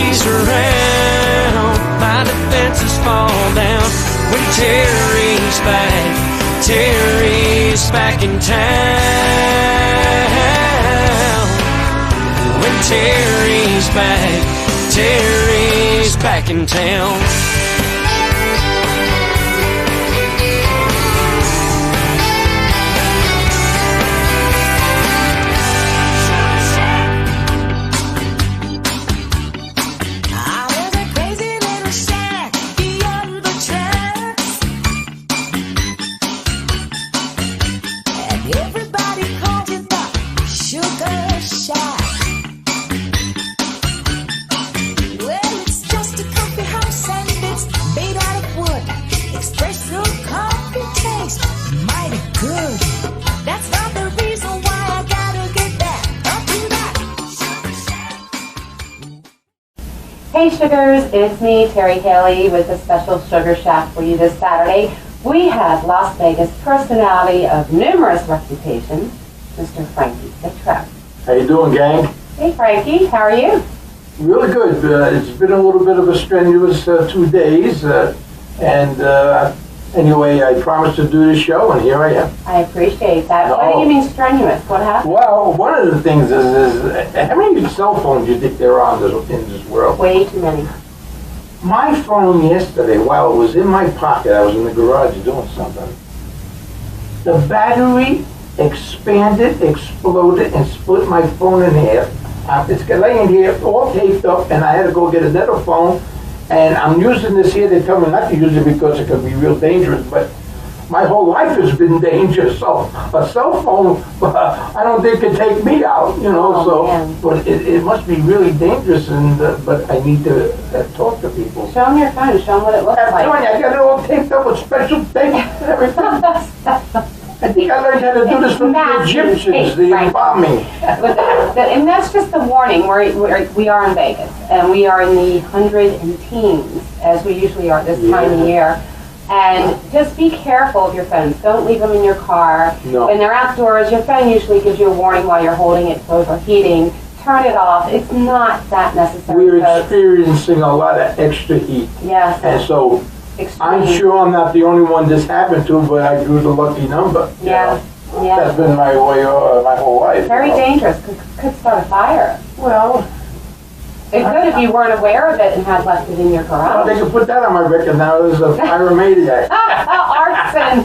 she's around, my defenses fall down. When Terry's back in town. When Terry's back in town. Hey Sugars, it's me, Terri Haley, with a special Sugar Shack for you this Saturday. We have Las Vegas personality of numerous reputations, Mr. Frankie Citro. How you doing, gang? Hey Frankie, how are you? Really good. It's been a little bit of a strenuous 2 days, anyway, I promised to do the show, and here I am. I appreciate that. What do you mean strenuous? What happened? Well, one of the things is how many cell phones do you think there are in this world? Way too many. My phone yesterday, while it was in my pocket, I was in the garage doing something, the battery expanded, exploded, and split my phone in half. It's laying here all taped up, and I had to go get another phone. And I'm using this here. They tell me not to use it because it can be real dangerous, but my whole life has been dangerous. So a cell phone, I don't think can take me out, Man. But it must be really dangerous, but I need to talk to people. Show them your phone. Show them what it looks like. I got it all taped up with special tape and everything. I think I learned how to do this from the Egyptians, the embalming. And that's just the warning. We are in Vegas, and we are in the hundred and teens, as we usually are this time of year. And just be careful of your phones. Don't leave them in your car. No. When they're outdoors, your phone usually gives you a warning while you're holding it, it's overheating. Turn it off. It's not that necessary. We're experiencing a lot of extra heat. Yes. And so I'm sure I'm not the only one this happened to, but I drew the lucky number. Yeah. Yeah. That's been my way my whole life. Very dangerous. Could start a fire. Well, it could if you weren't aware of it and had left it in your garage. Well, they could put that on my record now as a pyromaniac. Arson.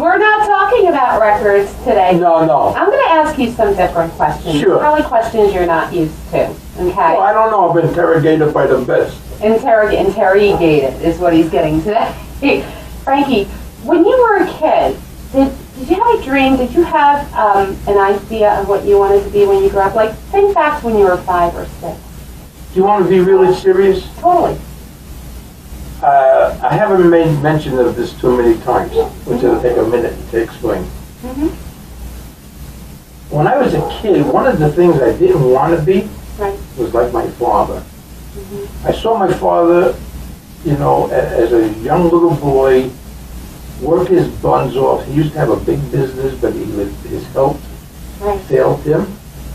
We're not talking about records today. No. I'm going to ask you some different questions. Sure. Probably questions you're not used to. Okay. Well, I don't know. I've been interrogated by the best. Interrogated is what he's getting today. Frankie, when you were a kid, did you have a dream? Did you have an idea of what you wanted to be when you grew up? Like, think back to when you were 5 or 6. Do you want to be really serious? Totally. I haven't made mention of this too many times, which will take a minute to explain. Mm-hmm. When I was a kid, one of the things I didn't want to be was like my father. Mm-hmm. I saw my father, as a young little boy, work his buns off. He used to have a big business, but his health failed him.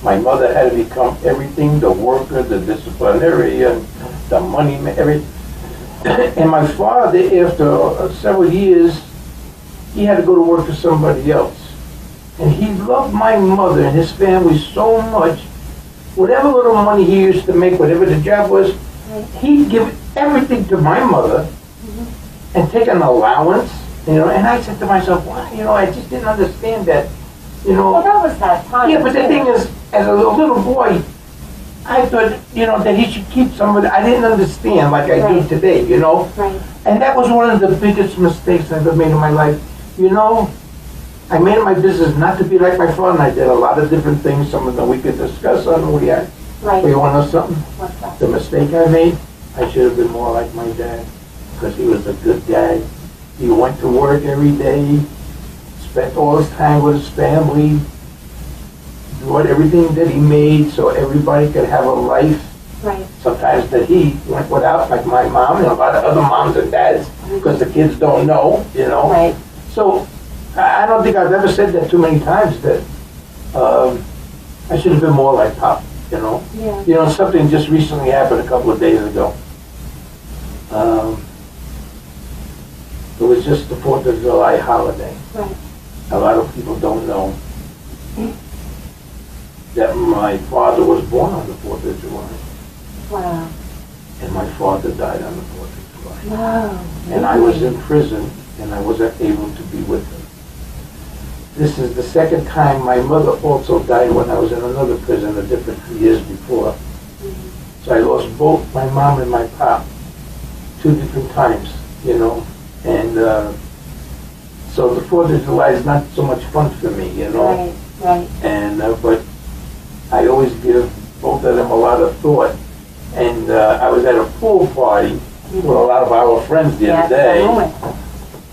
My mother had to become everything, the worker, the disciplinarian, the money, everything. And my father, after several years, he had to go to work for somebody else. And he loved my mother and his family so much. Whatever little money he used to make, whatever the job was, he'd give everything to my mother and take an allowance. And I said to myself, wow, I just didn't understand that. Well, that was that time. Yeah, but the thing is, as a little boy, I thought, that he should keep some of it. I didn't understand like I do today, Right. And that was one of the biggest mistakes I've ever made in my life. I made it my business not to be like my father, and I did a lot of different things. Some of them we could discuss on the way. Right. You want to know something? What's that? The mistake I made, I should have been more like my dad, because he was a good dad. He went to work every day, spent all his time with his family, brought everything that he made so everybody could have a life. Right. Sometimes that he went without, like my mom and a lot of other moms and dads, because the kids don't know, Right. So I don't think I've ever said that too many times, that I should have been more like Pop. you know. Yeah. You know, something just recently happened a couple of days ago. It was just the 4th of July holiday. Right. A lot of people don't know that my father was born on the 4th of July. Wow. And my father died on the 4th of July. Wow. And I was in prison, and I wasn't able to be with him. This is the second time. My mother also died when I was in another prison a different years before. Mm-hmm. So I lost both my mom and my pop 2 different times, you know. And so the 4th of July is not so much fun for me, you know. Right, right. And but I always give both of them a lot of thought. And I was at a pool party with a lot of our friends the other day.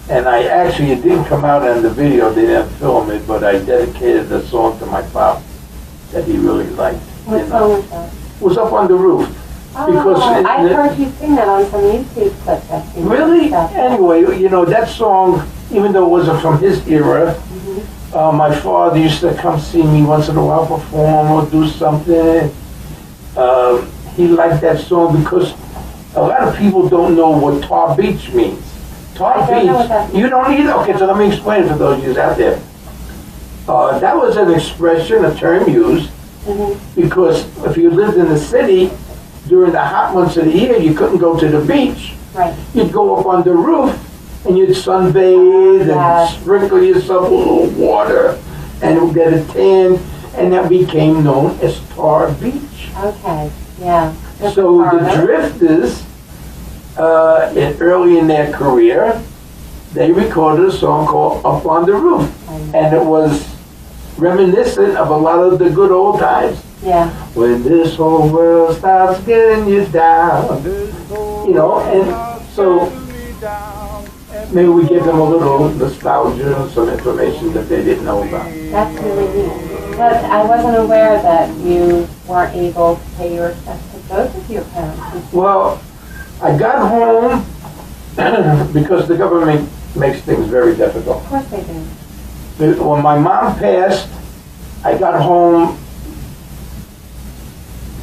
And I actually, it didn't come out on the video, they didn't film it, but I dedicated the song to my pop that he really liked. What song was that? It was Up on the Roof. Because I heard you sing that on some YouTube clips I've seen. Really? Anyway, you know, that song, even though it wasn't from his era, my father used to come see me once in a while perform or do something. He liked that song because a lot of people don't know what Tar Beach means. Tar Beach, you don't either? Okay, so let me explain it for those of you out there. That was an expression, a term used, because if you lived in the city, during the hot months of the year, you couldn't go to the beach. Right. You'd go up on the roof, and you'd sunbathe and sprinkle yourself with a little water, and get a tan, and that became known as Tar Beach. Okay, yeah. So the Drifters, early in their career, they recorded a song called Up on the Roof. And it was reminiscent of a lot of the good old times. Yeah. When this whole world starts getting you down. You know, and so maybe we give them a little nostalgia and some information that they didn't know about. That's really neat. But I wasn't aware that you weren't able to pay your respects to both of your parents. Well, I got home because the government makes things very difficult. Of course they do. When my mom passed, I got home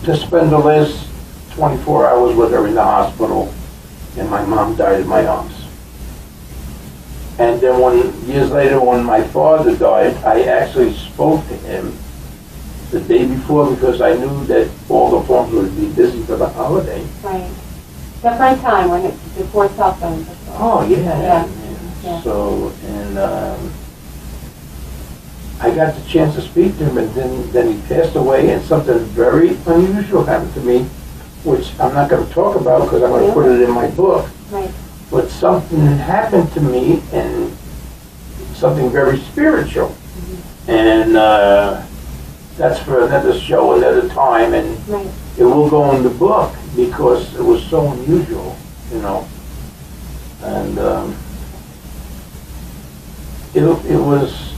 to spend the last 24 hours with her in the hospital, and my mom died in my arms. And then years later, when my father died, I actually spoke to him the day before because I knew that all the phones would be busy for the holiday. Right. Different time when it's before cell phones. Oh, yeah. So, and I got the chance to speak to him, and then he passed away, and something very unusual happened to me, which I'm not going to talk about because I'm going to put it in my book. Right. But something happened to me, and something very spiritual. And that's for another show, another time, and it will go in the book because it was so unusual, you know. And it was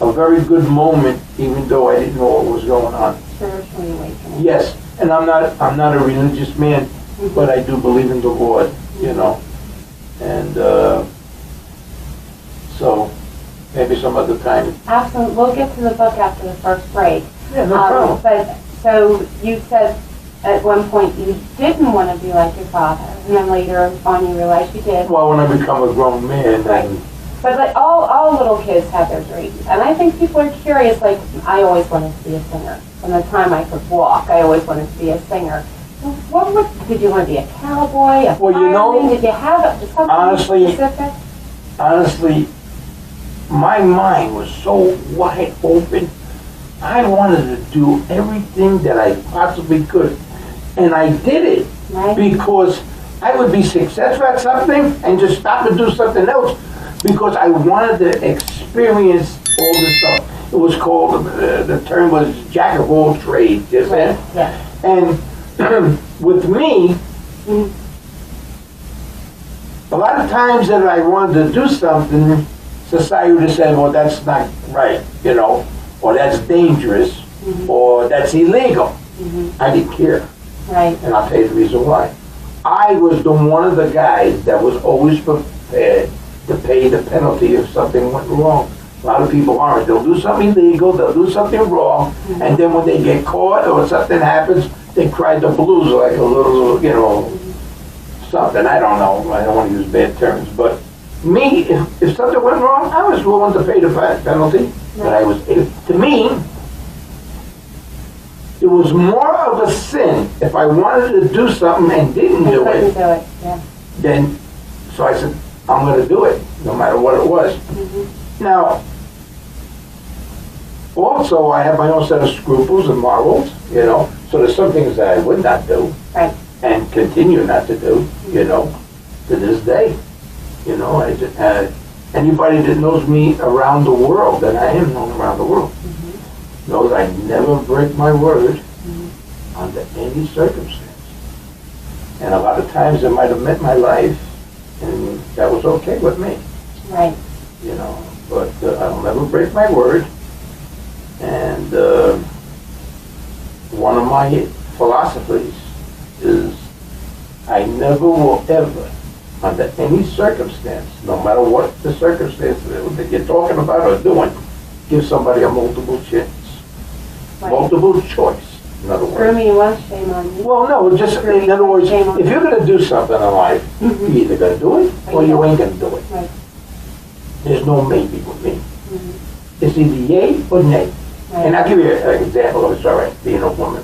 a very good moment, even though I didn't know what was going on. Spiritually awakening. Yes, and I'm not a religious man, but I do believe in the Lord, you know. And so maybe some other time. Absolutely. We'll get to the book after the first break. Yeah, no problem. But so you said at one point you didn't want to be like your father, and then later on you realized you did. Well, when I become a grown man, then. But like all little kids have their dreams, and I think people are curious. Like I always wanted to be a singer. From the time I could walk, I always wanted to be a singer. Did you want to be a cowboy, a fireman? Did you have something specific? Honestly, my mind was so wide open. I wanted to do everything that I possibly could, and I did it because I would be successful at something and just stop and do something else because I wanted to experience all this stuff. It was called, the term was jack of all trades, you know? Yeah. And with me, a lot of times that I wanted to do something, society would say, well, that's not right, you know, or that's dangerous, or that's illegal. I didn't care. Right. And I'll tell you the reason why. I was one of the guys that was always prepared to pay the penalty if something went wrong. A lot of people aren't. They'll do something illegal, they'll do something wrong, and then when they get caught or something happens, they cry the blues like a little, something. I don't know. I don't want to use bad terms, but me, if something went wrong, I was willing to pay the penalty. But to me, it was more of a sin if I wanted to do something and didn't do it. Then, so I said, I'm going to do it, no matter what it was. Now, also, I have my own set of scruples and morals, so there's some things that I would not do and continue not to do, to this day. Anybody that knows me around the world, and I am known around the world, knows I never break my word under any circumstance. And a lot of times it might have meant my life, and that was okay with me. Right. But I'll never break my word. And one of my philosophies is I never will ever, under any circumstance, no matter what the circumstance that you're talking about or doing, give somebody a multiple chance. Right. Multiple choice, in other words. Screw me once, shame on you. Well, no, just in other words, if you're going to do something in life, you're either going to do it or you ain't going to do it. Right. There's no maybe with me. It's either yay or nay. Right. And I'll give you an example of it, being a woman.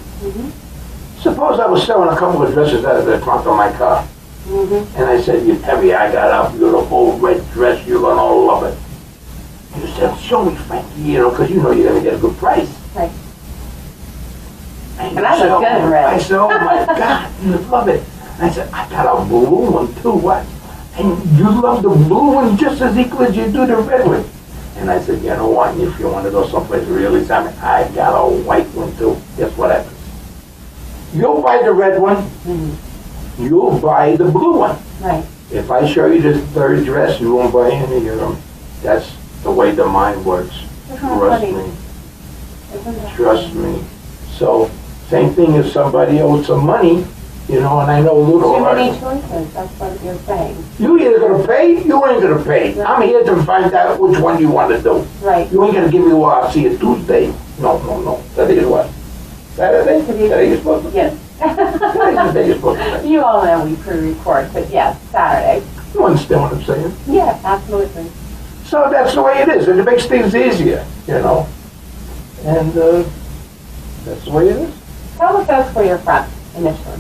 Suppose I was selling a couple of dresses out of the trunk of my car. And I said, Terri, I got a beautiful red dress, you're going to love it. You said, show me, Frankie, because you're going to get a good price. Right. And I look good in red. I said, oh my God, you love it. I said, I got a blue one too, what? And you love the blue one just as equal as you do the red one. And I said, you know what, if you want to go someplace really something, I got a white one too. Guess what happens? You'll buy the red one, you'll buy the blue one. Right. If I show you the third dress, you won't buy any of them. That's the way the mind works. Trust me. Trust me. So, same thing if somebody owes some money, and I know a little. Too many choices, that's what you're saying. You either going to pay, you ain't going to pay. Right. I'm here to find out which one you want to do. Right. You ain't going to give me, well, I'll see you Tuesday. No. Saturday is what? Saturday? Saturday you're supposed to? Yes. Saturday's the day you're supposed to pay. You all know we pre-record, but yes, Saturday. You understand what I'm saying? Yeah, absolutely. So that's the way it is, and it makes things easier, And that's the way it is. Tell the folks where you're from, initially.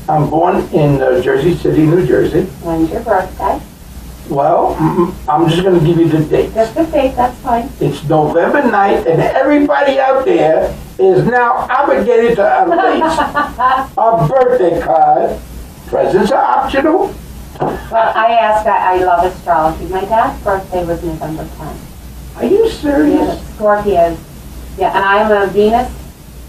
I'm born in Jersey City, New Jersey. When's your birthday? Well, I'm just going to give you the date. Just the date, that's fine. It's November 9th, and everybody out there is now obligated to unleash a birthday card. Presents are optional. Well, I love astrology. My dad's birthday was November 10th. Are you serious? Yeah, Scorpio. Yeah, and I'm a Venus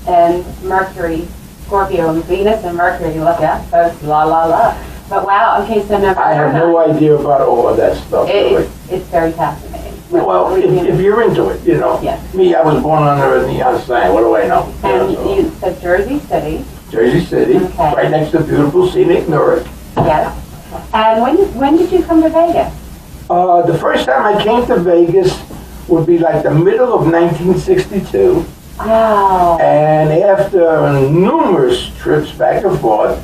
and Mercury. Scorpio and Venus and Mercury. Look at those, la la la. But wow, okay, so November 9th. I have no idea about all of that stuff. It's very fascinating. Well, if you're into it, Yes. Me, I was born under a neon sign. What do I know? And you said Jersey City. Jersey City, okay. Right next to beautiful scenic Newark. Yes. And when did you come to Vegas? The first time I came to Vegas would be like the middle of 1962. Wow. And after numerous trips back and forth,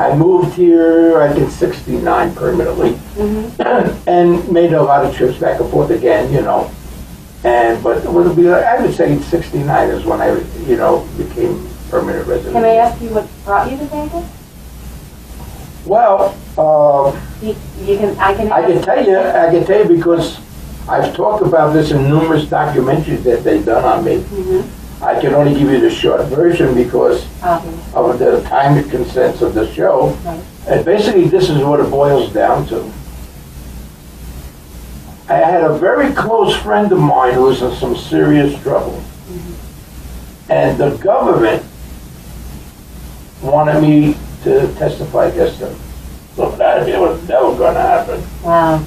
I moved here, I think, 69 permanently, and made a lot of trips back and forth again, but it would be, I would say 69 is when I, became permanent resident. Can I ask you what brought you to Vegas? Well, I can tell you because I've talked about this in numerous documentaries that they've done on me. I can only give you the short version because of the time consents of the show. Right. And basically, this is what it boils down to. I had a very close friend of mine who was in some serious trouble. And the government wanted me to testify against him. So that was never going to happen. Wow.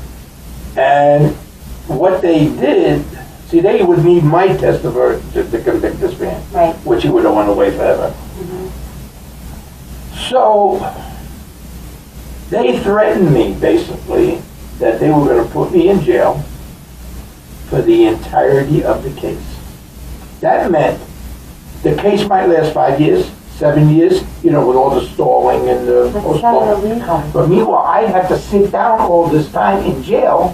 And what they did, see, they would need my testimony to convict this man, right, which he would have went away forever. So they threatened me, basically, that they were going to put me in jail for the entirety of the case. That meant the case might last 5 years, 7 years, with all the stalling and the That's postponement. illegal. But meanwhile, I had to sit down all this time in jail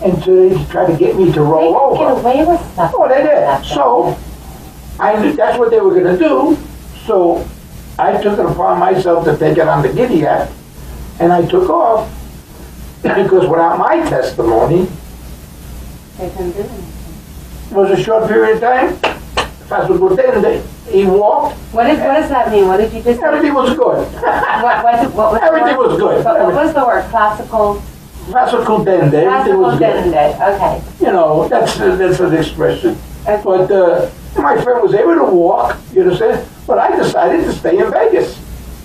until they try to get me to roll over. They can get away with stuff. Oh, they did. So, I knew that's what they were going to do. So, I took it upon myself to take it on the Giddy Act, and I took off because without my testimony, They couldn't do anything. it was a short period of time. Facile Potente. He walked. What does that mean? What did you just say? Everything was good. What was Everything was good. What was the word? Classical? Facile Potente. Everything was good. Okay. That's an expression. Okay. But my friend was able to walk, you understand? But I decided to stay in Vegas.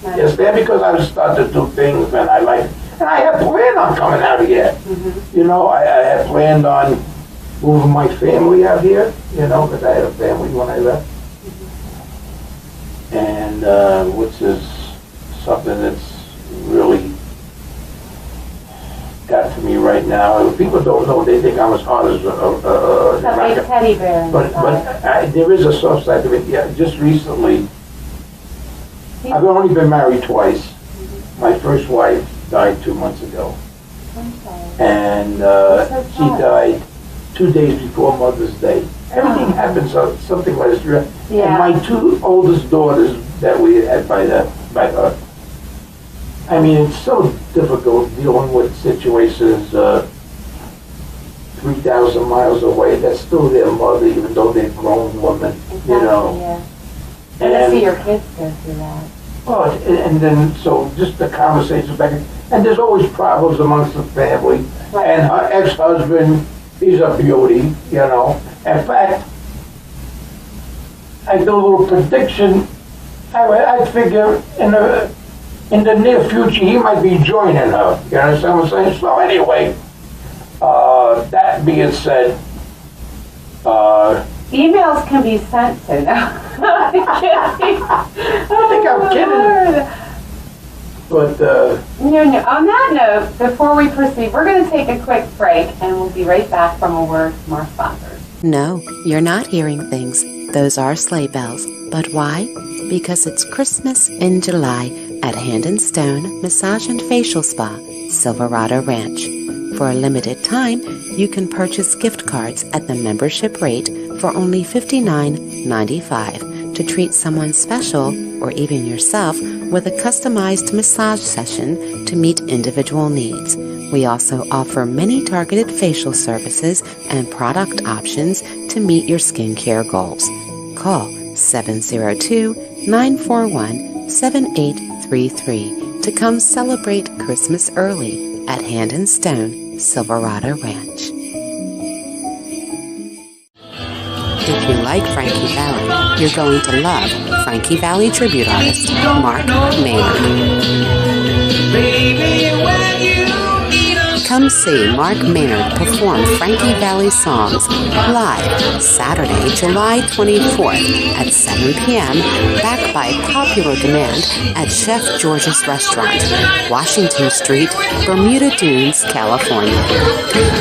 Nice. You understand? Because I was starting to do things, and I had planned on coming out here. Mm-hmm. I had planned on moving my family out here, because I had a family when I left. And which is something that's really got to me right now. People don't know, they think I'm as hard as It's a big teddy bear. but there is a soft side to it. Yeah, just recently, I've only been married twice. My first wife died 2 months ago. And she died 2 days before Mother's Day. Everything happened something like this. Yeah. And my 2 oldest daughters that we had by her. I mean, it's so difficult dealing with situations 3,000 miles away. That's still their mother, even though they're grown women, Exactly, yeah. And to see your kids go through that. Well, and then, so just the conversations back, and there's always problems amongst the family. Right. And her ex-husband, he's a beauty, In fact, I do a little prediction. I figure in the near future, he might be joining her. You understand what I'm saying? So anyway, that being said, emails can be sent to now. I think I'm kidding. But, No, on that note, before we proceed, we're going to take a quick break, and we'll be right back from a word from our sponsors. No, you're not hearing things. Those are sleigh bells. But why? Because it's Christmas in July at Hand and Stone Massage and Facial Spa, Silverado Ranch. For a limited time, you can purchase gift cards at the membership rate for only $59.95 to treat someone special or even yourself with a customized massage session to meet individual needs. We also offer many targeted facial services and product options to meet your skincare goals. Call 702-941-7833 to come celebrate Christmas early at Hand and Stone, Silverado Ranch. If you like Frankie Valli, you're going to love Frankie Valli tribute artist Mark Maynard. Come see Mark Maynard perform Frankie Valli songs live Saturday, July 24th at 7 p.m. back by popular demand at Chef George's Restaurant, Washington Street, Bermuda Dunes, California.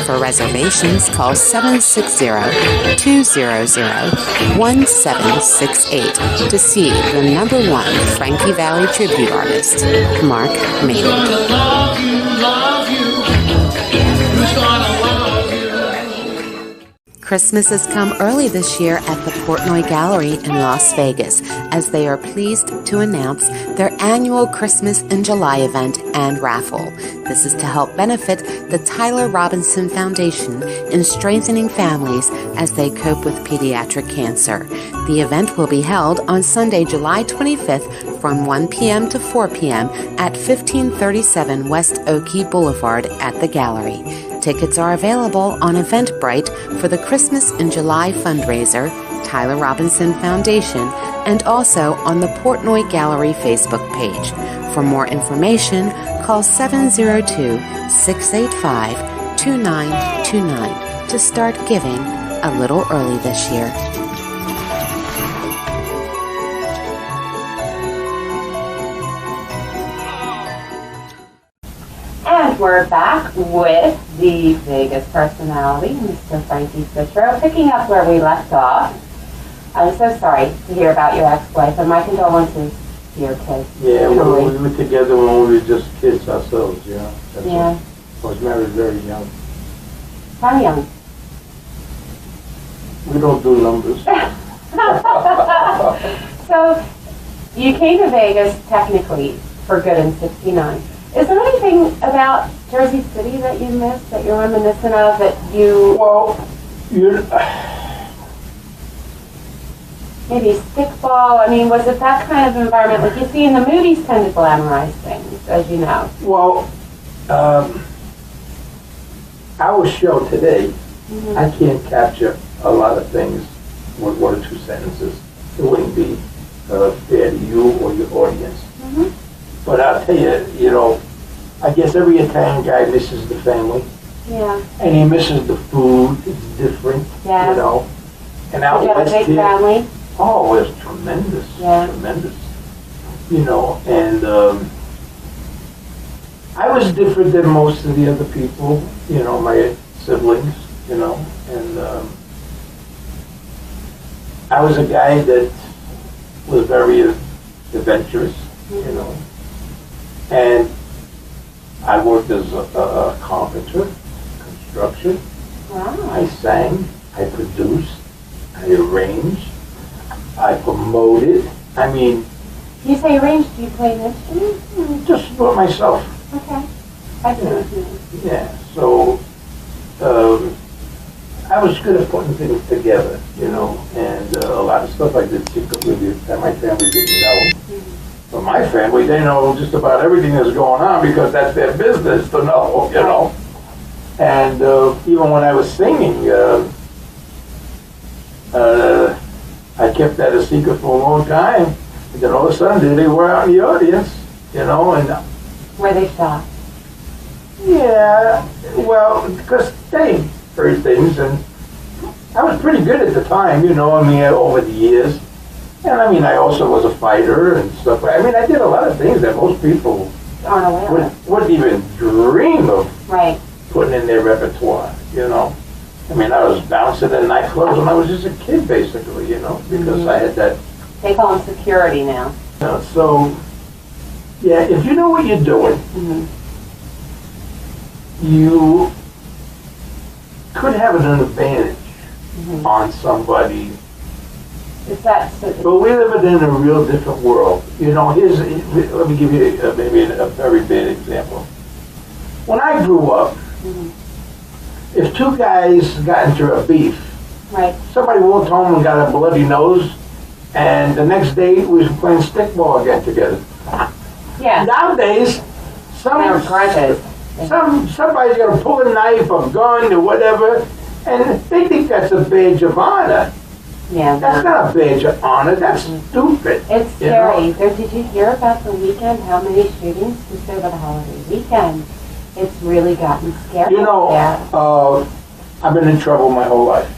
For reservations, call 760-200-1768 to see the #1 Frankie Valli tribute artist, Mark Maynard. Christmas has come early this year at the Portnoy Gallery in Las Vegas, as they are pleased to announce their annual Christmas in July event and raffle. This is to help benefit the Tyler Robinson Foundation in strengthening families as they cope with pediatric cancer. The event will be held on Sunday, July 25th from 1 p.m. to 4 p.m. at 1537 West Oakey Boulevard at the Gallery. Tickets are available on Eventbrite for the Christmas in July fundraiser, Tyler Robinson Foundation, and also on the Portnoy Gallery Facebook page. For more information, call 702-685-2929 to start giving a little early this year. And we're back with the Vegas personality, Mr. Frankie Citro, picking up where we left off. I'm so sorry to hear about your ex-wife, and my condolences to your kids. Yeah, Truly. we were together when we were just kids ourselves, you know. Yeah. I was married very young. How young? We don't do numbers. So, you came to Vegas, technically, for good in '69. Is there anything about Jersey City that you missed, that you're reminiscent of, that you... Well, maybe stickball? I mean, was it that kind of environment? Like you see in the movies tend to glamorize things, as you know. well, our show today, I can't capture a lot of things with one or two sentences. It wouldn't be fair to you or your audience. But I'll tell you, you know, I guess every Italian guy misses the family. Yeah. And he misses the food. It's different, Yeah. you know. And out Did you have a west big here, family? oh, it was tremendous, Yeah. tremendous. You know, and I was different than most of the other people, you know, my siblings, you know, and I was a guy that was very adventurous, you know, and I worked as a carpenter, construction. I Wow. sang, I produced, I arranged, I promoted. I mean, You say range, do you play an instrument? just for myself. Okay. I see what you mean. Yeah, so I was good at putting things together, you know, and a lot of stuff I did secretly that my family didn't know. But my family, they know just about everything that's going on because that's their business to know, you know. And even when I was singing, I kept that a secret for a long time. And then all of a sudden, there they were out in the audience, you know, and Were they shocked? yeah, well, because they heard things, and I was pretty good at the time, you know, I mean, over the years. And I mean, I also was a fighter and stuff. I mean, I did a lot of things that most people Aren't aware of. wouldn't even dream of Right. putting in their repertoire, you know. I mean, I was bouncing in nightclubs when I was just a kid, basically, you know, because I had that. They call them security now. So, yeah, if you know what you're doing, you could have an advantage on somebody. Is that But we live in a real different world. You know, let me give you maybe a very bad example. When I grew up, if two guys got into a beef, right? somebody walked home and got a bloody nose, and the next day we was playing stickball again together. Yeah. Nowadays, They're grudges. somebody's gonna pull a knife or gun or whatever, and they think that's a badge of honor. Yeah. That's not a badge of honor. That's stupid. It's you know? scary. Did you hear about the weekend? How many shootings just over the holiday weekend? It's really gotten scary. You know, I've been in trouble my whole life.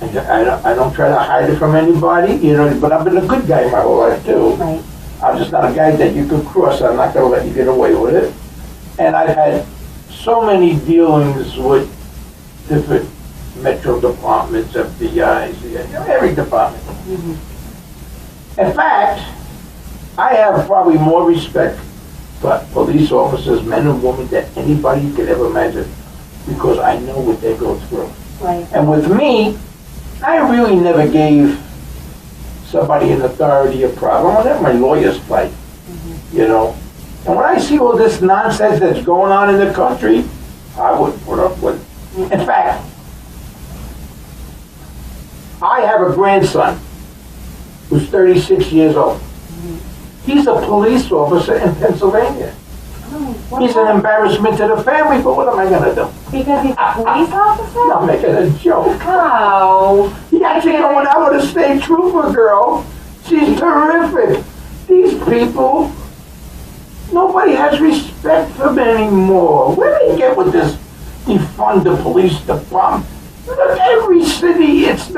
I don't try to hide it from anybody, you know, but I've been a good guy my whole life too. Right. I'm just not a guy that you could cross. I'm not going to let you get away with it. And I've had so many dealings with different metro departments, FBI's, you know, every department. In fact, I have probably more respect for police officers, men and women, than anybody could ever imagine, because I know what they go through. Right. And with me, I really never gave somebody in authority a problem. I let my lawyers fight, you know. And when I see all this nonsense that's going on in the country, I wouldn't put up with it. In fact, I have a grandson who's 36 years old. He's a police officer in Pennsylvania. He's an embarrassment to the family, but what am I going to do? Because he's a police officer? I'm making a joke. Oh. He actually going out with a state trooper girl. She's terrific. These people, nobody has respect for them anymore. Where do they get with this defund the police department? Look, every city, it's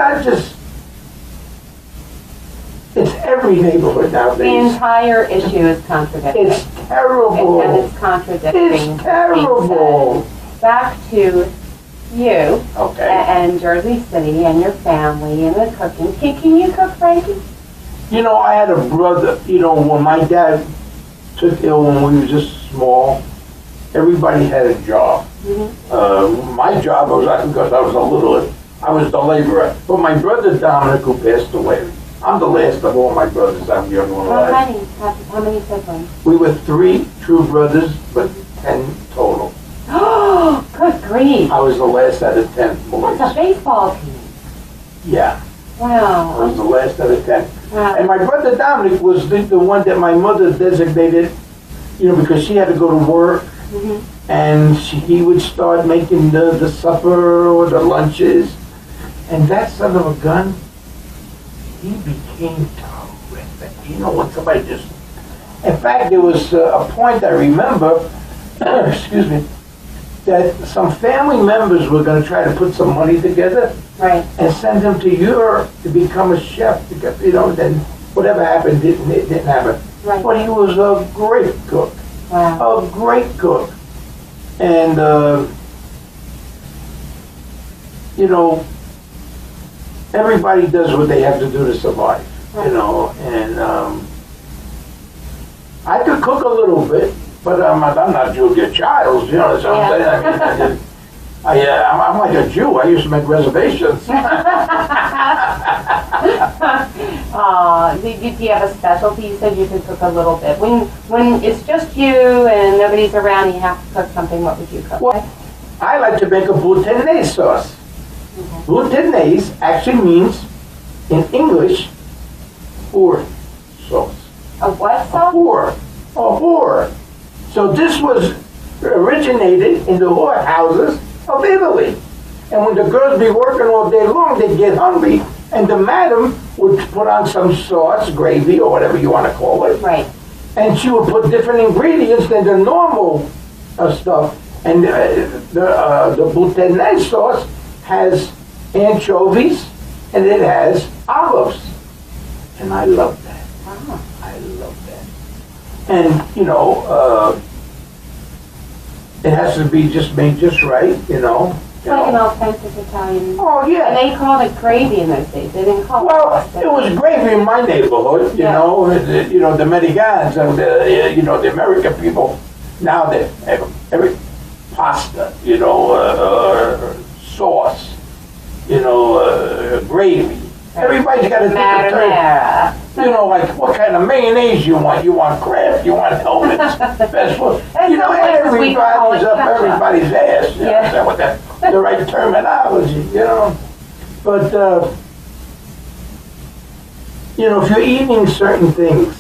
It's every neighborhood The nowadays. entire issue is contradicting. It's terrible. And it's contradicting. It's terrible. Back to you Okay. and Jersey City and your family and the cooking. Can you cook, Frankie? You know, I had a brother, you know, when my dad took ill when we were just small, everybody had a job. My job was, because I was I was the laborer. But my brother Dominic, who passed away, I'm the last of all my brothers. I'm the only one alive. How many siblings? We were 3 true brothers, but 10 total. Oh, good grief. I was the last out of 10 boys. That's a baseball team. Yeah, I Wow. was the last out of 10. Wow. And my brother Dominic was the one that my mother designated, you know, because she had to go to work. And he would start making the supper or the lunches. And that son of a gun, he became terrific. You know, when somebody just... In fact, there was a point I remember, excuse me, that some family members were going to try to put some money together Right. and send him to Europe to become a chef. Because, you know, then whatever happened didn't happen. Right. But he was a great cook. Wow. A great cook. And, you know, everybody does what they have to do to survive, you know, and I could cook a little bit, but I'm not Julia Childs, you know what I'm saying? I mean, I'm like a Jew. I used to make reservations. Do you have a specialty? You said you could cook a little bit. When it's just you and nobody's around, you have to cook something. What would you cook? Well, I like to make a bouteille sauce. Bouteille actually means, in English, whore sauce. A what A sauce? whore. A whore. So this was originated in the whorehouses of Italy. And when the girls be working all day long, they'd get hungry, and the madam would put on some sauce, gravy, or whatever you want to call it. Right. And she would put different ingredients than the normal stuff. And the bouteille sauce has anchovies, and it has olives. And I love that. Ah. I love that. And, you know, it has to be just made just right, you know. It's like an authentic Italian. Oh, And yeah. they called it gravy in those days. They didn't call Well, it sauce. it was gravy in my neighborhood, you Yeah. know. You know, the Mexicans and you know, the American people. Now they have every pasta, you know, sauce, you know, gravy. Everybody's got a different term. Marinara. You know, like what kind of mayonnaise you want? You want Kraft? You want Hellmann's? Best food. You know, We call it everybody's up ketchup. everybody's ass. You Yeah. know, with the right terminology, you know. But, you know, if you're eating certain things,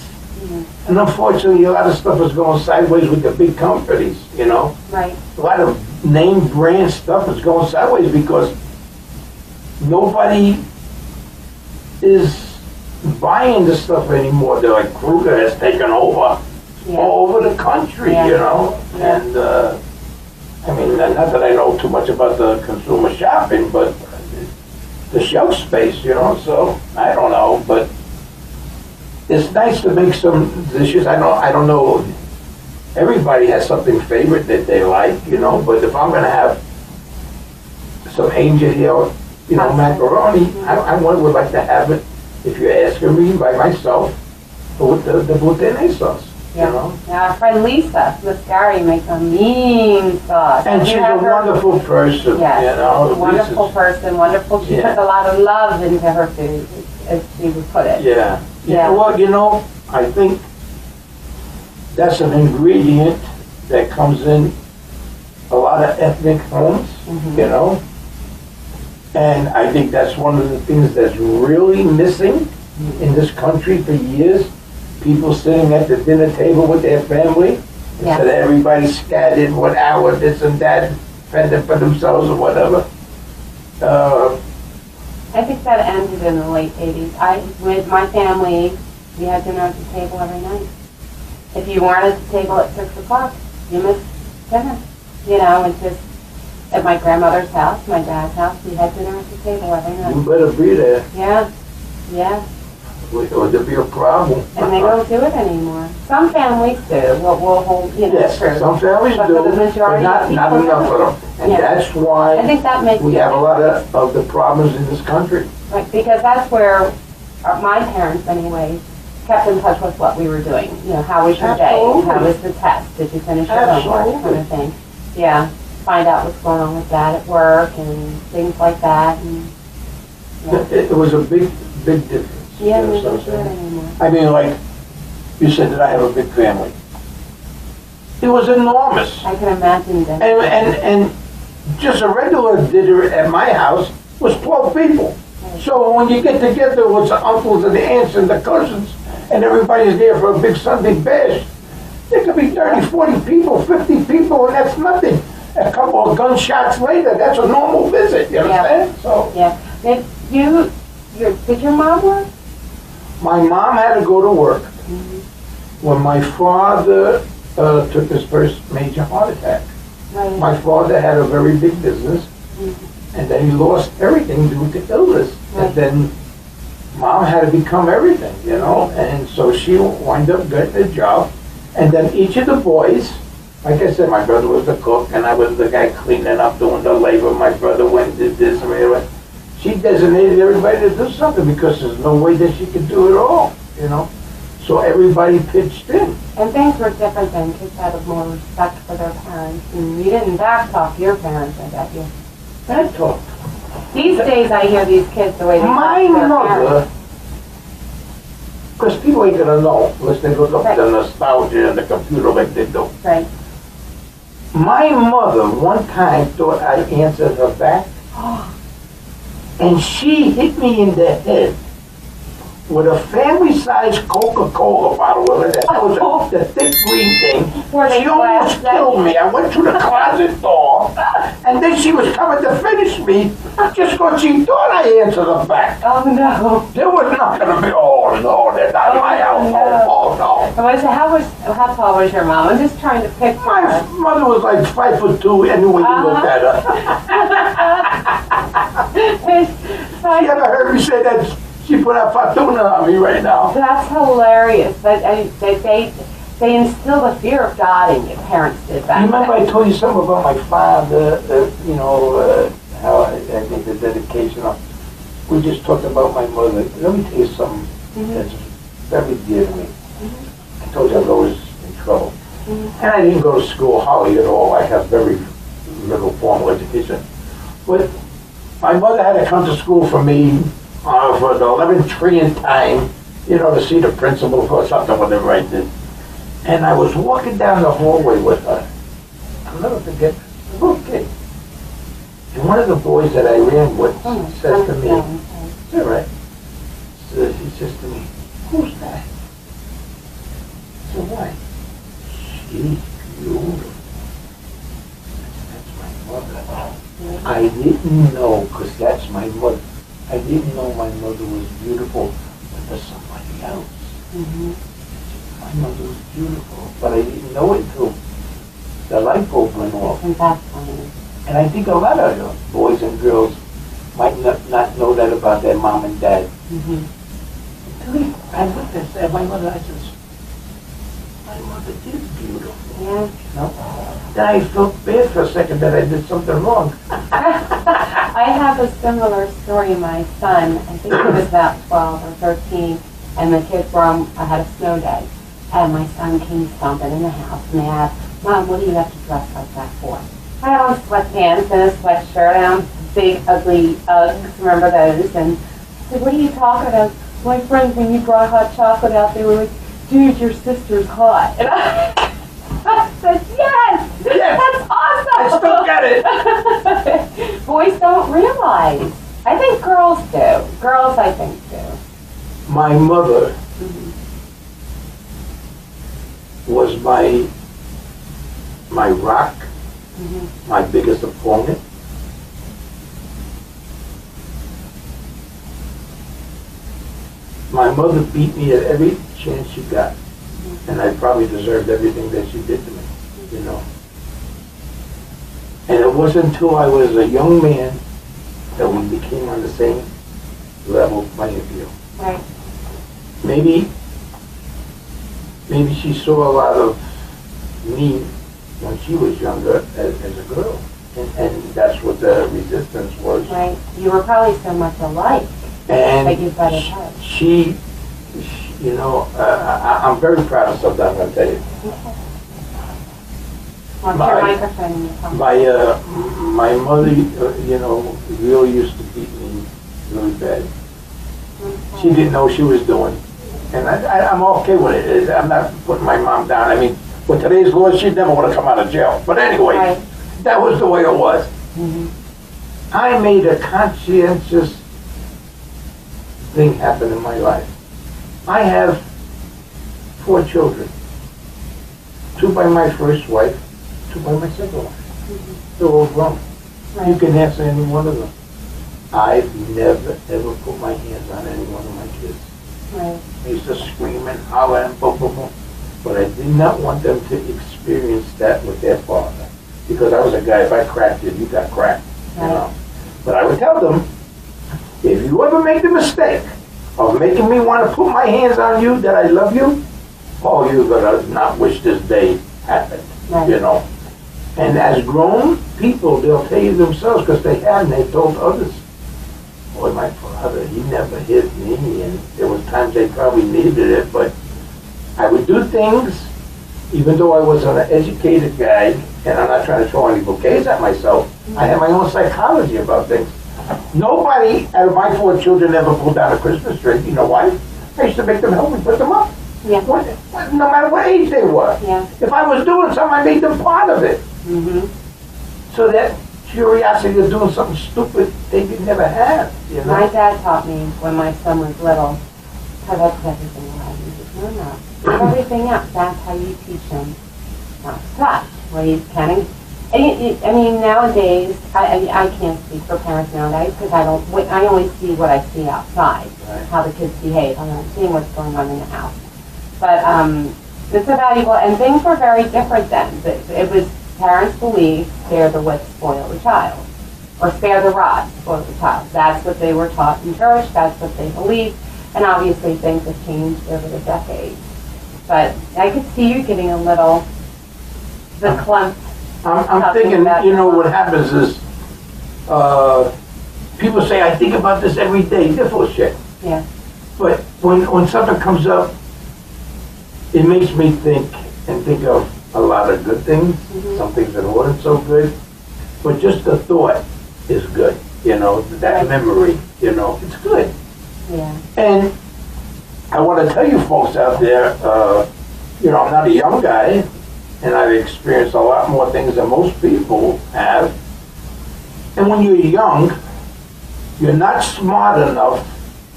and unfortunately a lot of stuff is going sideways with the big companies, you know. Right. A lot of name brand stuff is going sideways because nobody is buying the stuff anymore. They're like Kruger has taken over all over the country, Yeah. you know. Yeah. And I mean, not that I know too much about the consumer shopping, but the shelf space, you know. So I don't know, but it's nice to make some dishes. I don't know. Everybody has something favorite that they like, you know. But if I'm gonna have some angel here, you know, macaroni, I would like to have it, if you're asking me, by myself, with the bouteille sauce, you know. Now, our friend Lisa Mascari makes a mean sauce. And You she's a have her- wonderful person, Yes, you know. wonderful Lisa's- person, wonderful. She Yeah. puts a lot of love into her food, as she would put it. Yeah. Yeah. Well, you know, I think that's an ingredient that comes in a lot of ethnic homes, you know. And I think that's one of the things that's really missing in this country for years. People sitting at the dinner table with their family, instead of everybody scattered 1 hour, this and that, fending for themselves or whatever. I think that ended in the late 80s. With my family, we had dinner at the table every night. If you weren't at the table at 6 o'clock, you missed dinner. You know, it's just, at my grandmother's house, my dad's house, we had dinner at the table every night. You better be there. Yeah, yeah. would there be a problem? And they don't do it anymore. Some families do. We'll hold, Yes, true. some families But do, for the but majority not of people enough don't. of them. And Yeah. that's why I think that makes we have a lot difference. of the problems in this country. Right, because that's where my parents, anyways, kept in touch with what we were doing. How was your day? Absolutely. How was the test? Did you finish your homework? Kind Absolutely. of thing. Yeah, find out what's going on with dad at work and things like that. And It was a big difference. yeah, You know we what I'm don't do it saying? anymore. I mean, like, you said that I have a big family. It was enormous. I can imagine that. And just a regular dinner at my house was 12 people. So when you get together with the uncles and the aunts and the cousins, and everybody's there for a big Sunday bash, there could be 30, 40 people, 50 people, and that's nothing. A couple of gunshots later, that's a normal visit, you understand? So Yeah. Did your mom work? my mom had to go to work when my father took his first major heart attack. Right. My father had a very big business, and then he lost everything due to illness. Right. And then Mom had to become everything, and so she wound up getting a job. And then each of the boys, like I said, my brother was the cook, and I was the guy cleaning up, doing the labor. My brother went and did this and that. She designated everybody to do something because there's no way that she could do it all, So everybody pitched in. And things were different then. Kids had more respect for their parents. And you didn't backtalk your parents, I bet you. That talk. These days I hear these kids the way they talk My to their mother, parents. because people ain't gonna know unless they look up Right. the nostalgia and the computer like they do. Right. My mother one time thought I answered her back, and she hit me in the head with a family-sized Coca-Cola bottle. That was the thick green thing. Were they She almost glass killed me. I went to the closet door, and then she was coming to finish me just because she thought I answered her back. Oh no. There was not going to be, oh no, they're not my house. no. Oh no. How tall was your mom? I'm just trying to pick My her. mother was like 5'2" any way you looked at her. You ever heard me say that she put a fatuna on me right now? That's hilarious. They instilled a fear of God in you. Parents did that. You remember I told you something about my father, how I did the dedication. We just talked about my mother. Let me tell you something that's very dear to me. I told you I was always in trouble. And I didn't go to school hardly at all. I have very little formal education. But my mother had to come to school for me for the 11th trillion time, to see the principal or something, whatever I did. And I was walking down the hallway with her. I'll never forget, a little kid. And one of the boys that I ran with says to me, "It's all right." So he says to me, "Who's that?" I said, "Why?" "She's beautiful." "That's my mother." I didn't know, because that's my mother. I didn't know my mother was beautiful, but there's somebody else. My mother was beautiful, but I didn't know it until the light bulb went off. And that's funny. And I think a lot of boys and girls might not know that about their mom and dad. Until I looked at my mother, I said, my mother is beautiful. Yeah. Then I felt bad for a second that I did something wrong. I have a similar story. My son, I think he was about 12 or 13, and the kids I had a snow day, and my son came stomping in the house, and they asked, "Mom, what do you have to dress like that for?" I had on sweatpants and a sweatshirt, and on big, ugly Uggs, remember those? And I said, "What are you talking about?" "My friends, when you brought hot chocolate out, they were like, 'Dude, your sister's hot.'" And I said, yes, that's awesome. I still get it. Boys don't realize. I think girls do. Girls, I think, do. My mother was my rock, my biggest opponent. My mother beat me at every chance she got, and I probably deserved everything that she did to me, And it wasn't until I was a young man that we became on the same level playing field. Right. maybe she saw a lot of me when she was younger as a girl. And that's what the resistance was. Right. You were probably so much alike And that you butted heads. she, you know, I'm very proud of something I'm going to tell you. Okay. Well, your microphone in your phone. My mother, you know, really used to beat me really bad. Okay. She didn't know what she was doing. And I'm okay with it. I'm not putting my mom down. I mean, with today's laws, she'd never want to come out of jail. But anyway, Right. that was the way it was. Mm-hmm. I made a conscientious thing happen in my life. I have 4 children. 2 by my first wife, 2 by my second wife. Mm-hmm. They're all grown. Right. You can ask any one of them. I've never, ever put my hands on any one of my kids. Right. I used to scream and holler and boom, boom, boom. But I did not want them to experience that with their father. Because I was a guy, if I cracked you, you got cracked, you Right. know. But I would tell them, if you ever make the mistake of making me want to put my hands on you, that I love you, oh, you're going to not wish this day happened, Right. you know. And as grown people, they'll tell you themselves, because they have, and they told others. Boy, my father, he never hit me, and there was times they probably needed it, but I would do things, even though I was an educated guy, and I'm not trying to throw any bouquets at myself, I had my own psychology about things. Nobody out of my 4 children ever pulled down a Christmas tree. You know why? I used to make them help me put them up. Yeah. No matter what age they were. Yeah. If I was doing something, I made them part of it. Mm-hmm. So that curiosity of doing something stupid they could never have. You know? My dad taught me when my son was little, because I put everything away. He said, no, put everything up. That's how you teach him not to touch. What he's counting. I mean, nowadays, I can't speak for parents nowadays because I only see what I see outside, Right. how the kids behave. I'm not seeing what's going on in the house. But it's a valuable, and things were very different then. It was, parents believed, spare the whip, spoil the child. Or spare the rod, spoil the child. That's what they were taught in church, that's what they believed, and obviously things have changed over the decades. But I could see you getting a little, the clump. I'm thinking, you know, what happens is, people say, I think about this every day. They're full of shit. Yeah. But when something comes up, it makes me think of a lot of good things. Mm-hmm. Some things that weren't so good. But just the thought is good, you know, that Right. memory, you know, it's good. Yeah. And I want to tell you folks out there, you know, I'm not a young guy, and I've experienced a lot more things than most people have. And when you're young, you're not smart enough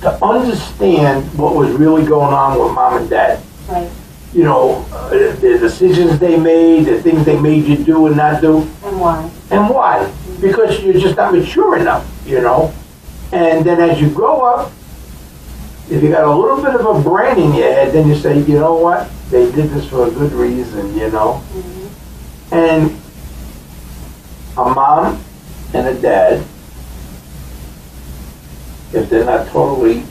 to understand what was really going on with mom and dad. Right. You know, the decisions they made, the things they made you do and not do. And why? And why? Because you're just not mature enough, you know. And then as you grow up, if you got a little bit of a brain in your head, then you say, you know what? They did this for a good reason, you know. Mm-hmm. And a mom and a dad, if they're not totally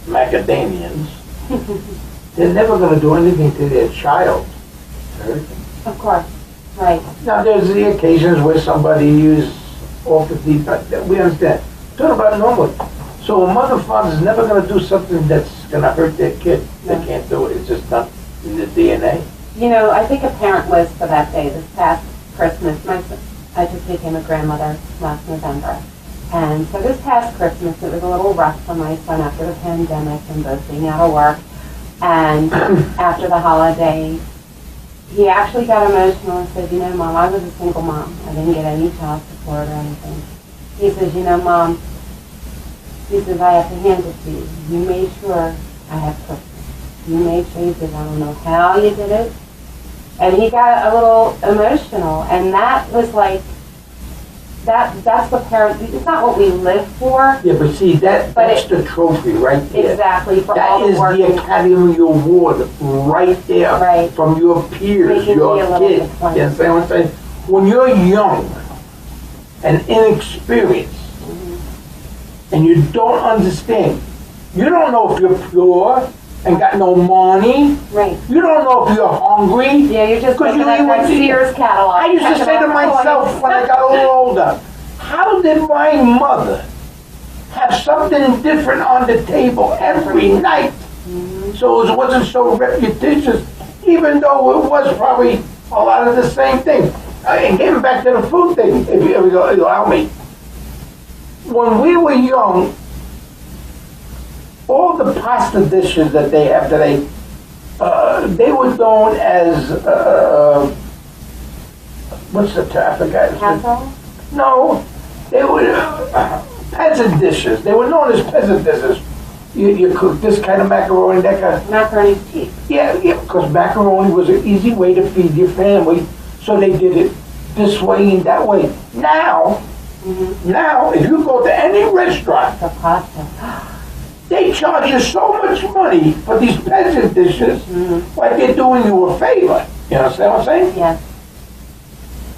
macadamians, they're never going to do anything to their child. Of course. Right. Now, there's the occasions where somebody is off the deep end. We understand. Talk about normally. So a mother father's never going to do something that's going to hurt their kid. They No. can't do it. It's just not in the DNA. You know, I think a parent list for that day, this past Christmas, I just became a grandmother last November. And so this past Christmas, it was a little rough for my son after the pandemic and both being out of work. And after the holiday, he actually got emotional and said, you know, Mom, I was a single mom. I didn't get any child support or anything. He says, you know, Mom, he says, I have to hand it to you. You made sure I had Christmas. You made sure you did. I don't know how you did it. And he got a little emotional. And that was like, that's the parent, it's not what we live for. Yeah, but see, that's the trophy right there. Exactly, for all That the is work. the Academy Award right there. Right. From your peers, Making me your a little kids. disappointed. You understand what I'm saying? When you're young and inexperienced, and you don't understand, You don't know if you're pure and got no money. Right. You don't know if you're hungry. Yeah, you're just looking at that Sears catalog. I used to say to myself when I got a little older, how did my mother have something different on the table every night? So it wasn't so repetitious, even though it was probably a lot of the same thing. And getting back to the food thing, if you allow me. When we were young, all the pasta dishes that they have today, they were known as, what's the term? I forgot. Casserole? No, they were peasant dishes. They were known as peasant dishes. You cook this kind of macaroni, that kind of... Macaroni cheap. Yeah, because macaroni was an easy way to feed your family, so they did it this way and that way. Now, if you go to any restaurant, The pasta. they charge you so much money for these peasant dishes, like they're doing you a favor. You understand what I'm saying? Yes.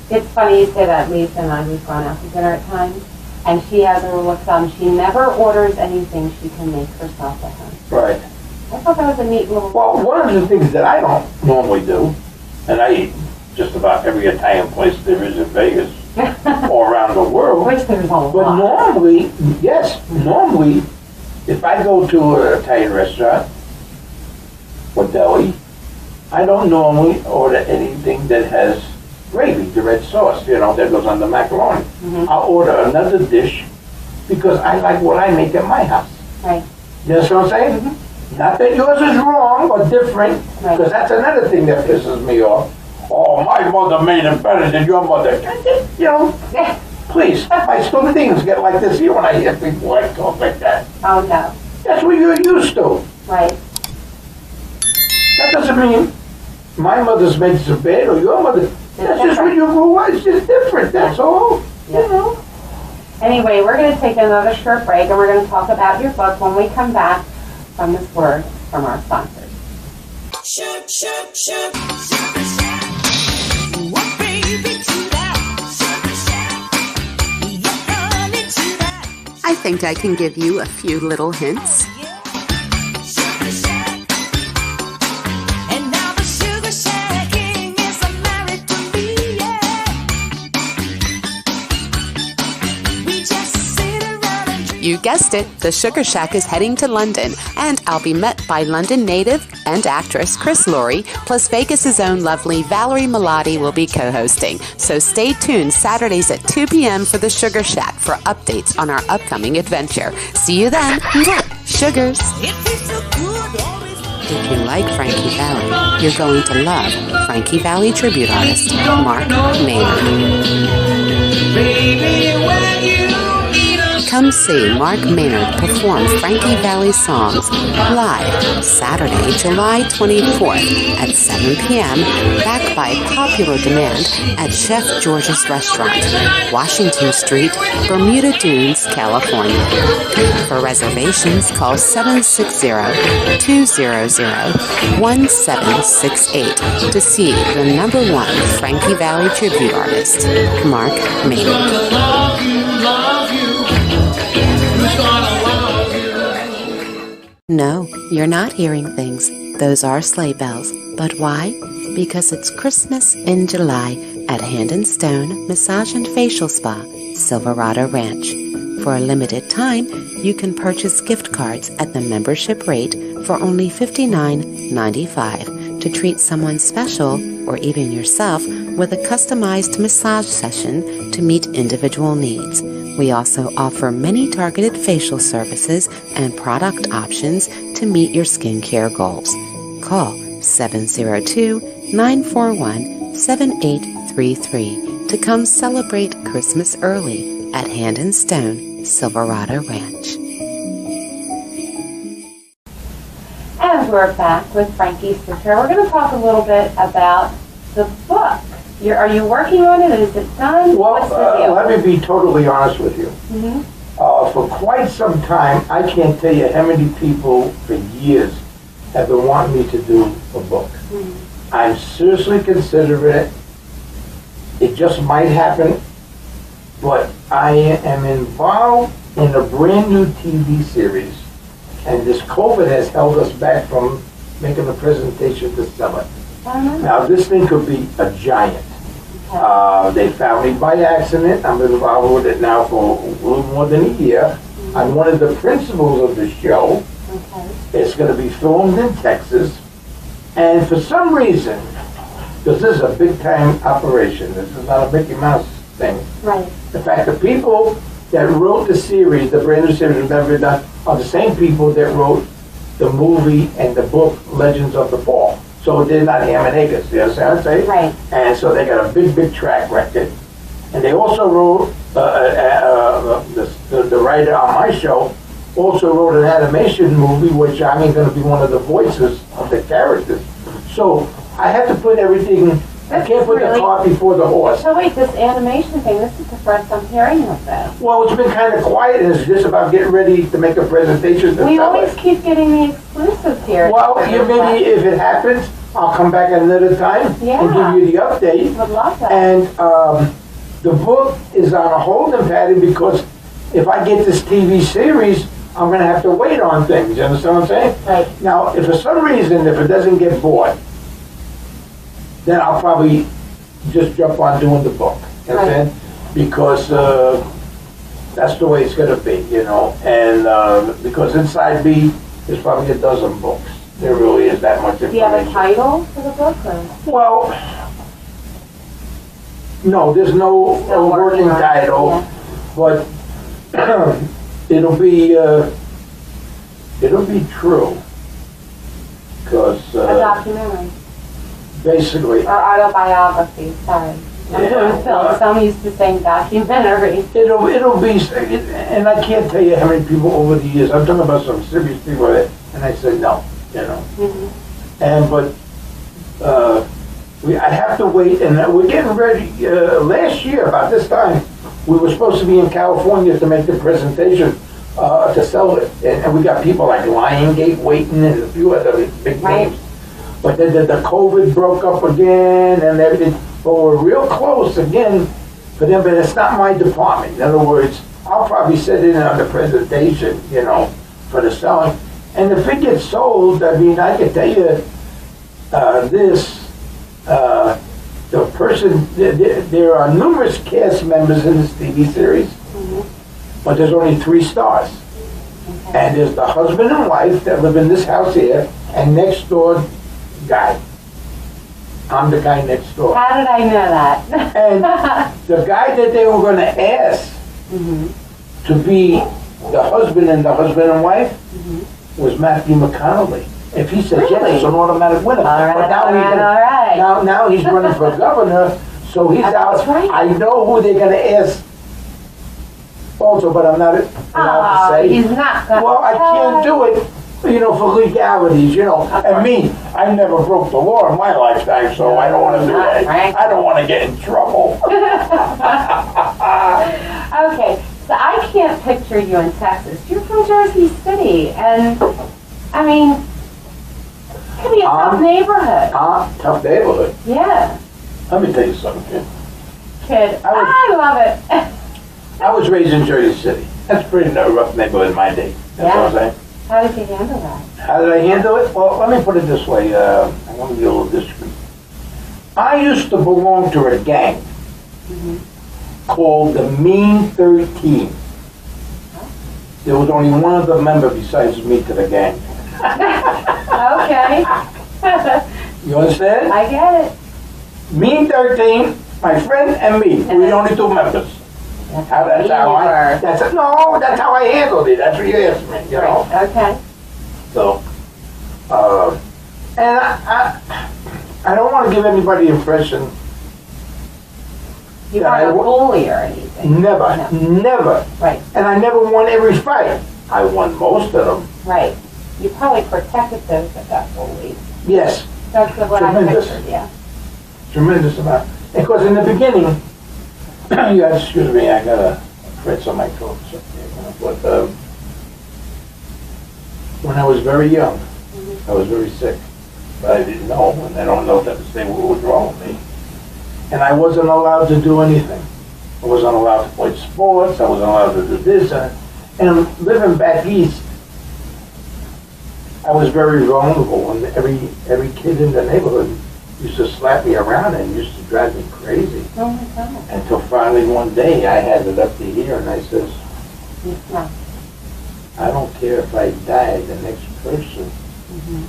It's funny you say that. Lisa and I, we've gone out to dinner at times, and she has a rule of thumb. She never orders anything she can make herself at home. Right. I thought that was a neat little... Well, one of the things that I don't normally do, and I eat just about every Italian place there is in Vegas or around the world. Which there's a lot. But normally, if I go to an Italian restaurant or deli, I don't normally order anything that has gravy, the red sauce, that goes on the macaroni. I'll order another dish because I like what I make at my house. Right. You know what I'm saying? Not that yours is wrong or different, because that's another thing that pisses me off. Oh, my mother made it better than your mother. Please, my students get like this here when I hear people talk like that. Oh, no. That's what you're used to. Right. That doesn't mean my mother's makes it bad or your mother. That's just what you grew up. It's just different, that's all. Yeah. Anyway, we're going to take another short break, and we're going to talk about your book when we come back from this word from our sponsors. I think I can give you a few little hints. You guessed it, the Sugar Shack is heading to London, and I'll be met by London native and actress Chris Laurie, plus Vegas' own lovely Valerie Milotti will be co-hosting. So stay tuned Saturdays at 2 p.m. for the Sugar Shack for updates on our upcoming adventure. See you then. Sugars. If you like Frankie Valli, you're going to love Frankie Valli tribute artist Mark Maynard. Come see Mark Maynard perform Frankie Valli songs live Saturday, July 24th at 7 p.m. backed by popular demand at Chef George's Restaurant, Washington Street, Bermuda Dunes, California. For reservations, call 760-200-1768 to see the #1 Frankie Valli tribute artist, Mark Maynard. No, you're not hearing things. Those are sleigh bells. But why? Because it's Christmas in July at Hand and Stone Massage and Facial Spa, Silverado Ranch. For a limited time, you can purchase gift cards at the membership rate for only $59.95 to treat someone special or even yourself with a customized massage session to meet individual needs. We also offer many targeted facial services and product options to meet your skincare goals. Call 702-941-7833 to come celebrate Christmas early at Hand and Stone, Silverado Ranch. And we're back with Frankie Citro. We're going to talk a little bit about the book. Are you working on it? Is it done? Well, what's the deal? let me be totally honest with you. For quite some time, I can't tell you how many people for years have been wanting me to do a book. I'm seriously considering it. It just might happen, but I am involved in a brand new TV series And this COVID has held us back from making a presentation to sell it. Now, this thing could be a giant. They found me by accident. I'm involved with it now for a little more than a year. I'm one of the principals of the show. It's going to be filmed in Texas. And for some reason, because this is a big-time operation, this is not a Mickey Mouse thing. Right. In fact, the people that wrote the series, the brand new series we've never done, are the same people that wrote the movie and the book Legends of the Fall. So they're not ham and eggs, you understand what I'm saying? Right. And so they got a big track record. And they also wrote, the writer on my show also wrote an animation movie, which I'm going to be one of the voices of the characters. So I have to put everything, I can't put the cart before the horse. So wait, this animation thing, this is the first I'm hearing of this. Well, it's been kind of quiet, and it's just about getting ready to make a presentation. We always keep getting the exclusives here. Well, maybe if it happens, I'll come back another time and give you the update. Would love that. And the book is on a holding pattern because if I get this TV series, I'm going to have to wait on things. You understand what I'm saying? Right. Now, if for some reason, if it doesn't get bought, then I'll probably just jump on doing the book. You understand? Because that's the way it's going to be, you know. And because inside me, there's probably a dozen books. There really is that much information. Do you have a title for the book? Or? Well, no, there's no working title, but it'll be true, because a documentary, basically, or autobiography. Sorry, I'm doing film, so I'm used to saying documentary. It'll be, and I can't tell you how many people over the years I'm talking about some serious people, and I said no, you know, and but. I have to wait, and we're getting ready. Last year, about this time, we were supposed to be in California to make the presentation to sell it. And we got people like Lionsgate waiting and a few other big names. But then the COVID broke up again and everything. But we're real close again for them, but it's not my department. In other words, I'll probably sit in on the presentation, you know, for the selling. And if it gets sold, I mean, I can tell you the person, there are numerous cast members in this TV series, but there's only 3 stars. And there's the husband and wife that live in this house here, and next door guy. I'm the guy next door. How did I know that? And the guy that they were going to ask to be the husband and wife was Matthew McConaughey. If he says yes, it's an automatic winner. But now he's running for governor, so he's out. Right. I know who they're going to ask also, but I'm not allowed to say. He's not going to. Well, I can't do it, you know, for legalities, you know. And me, I never broke the law in my lifetime, so I don't want to do that. I don't want to get in trouble. Okay, so I can't picture you in Texas. You're from Jersey City, and I mean, it could be a tough neighborhood. Tough neighborhood. Yeah. Let me tell you something, kid. I love it. I was raised in Jersey City. That's a pretty rough neighborhood in my day. That's what I'm saying. How did you handle that? How did I handle it? Well, let me put it this way. I want to be a little discreet. I used to belong to a gang called the Mean 13. There was only one other member besides me to the gang. Okay. You understand? I get it. Mean 13, my friend, and me. We're the only 2 members. That's how I handled it. That's what you asked me, you know. Okay. So, and I don't want to give anybody the impression You weren't a bully or anything. Never. Right. And I never won every fight. I won most of them. Right. You probably protected those that got bullied. Yes. That's what I pictured, yeah. Tremendous amount. Because in the beginning, excuse me, I got a fritz on my throat. But when I was very young, I was very sick. But I didn't know, and I don't know that to say what was wrong with me. And I wasn't allowed to do anything. I wasn't allowed to play sports. I wasn't allowed to do this. And living back east, I was very vulnerable, and every kid in the neighborhood used to slap me around and used to drive me crazy. Oh my God. Until finally one day I had it up to here, and I says, Yeah. I don't care if I die, the next person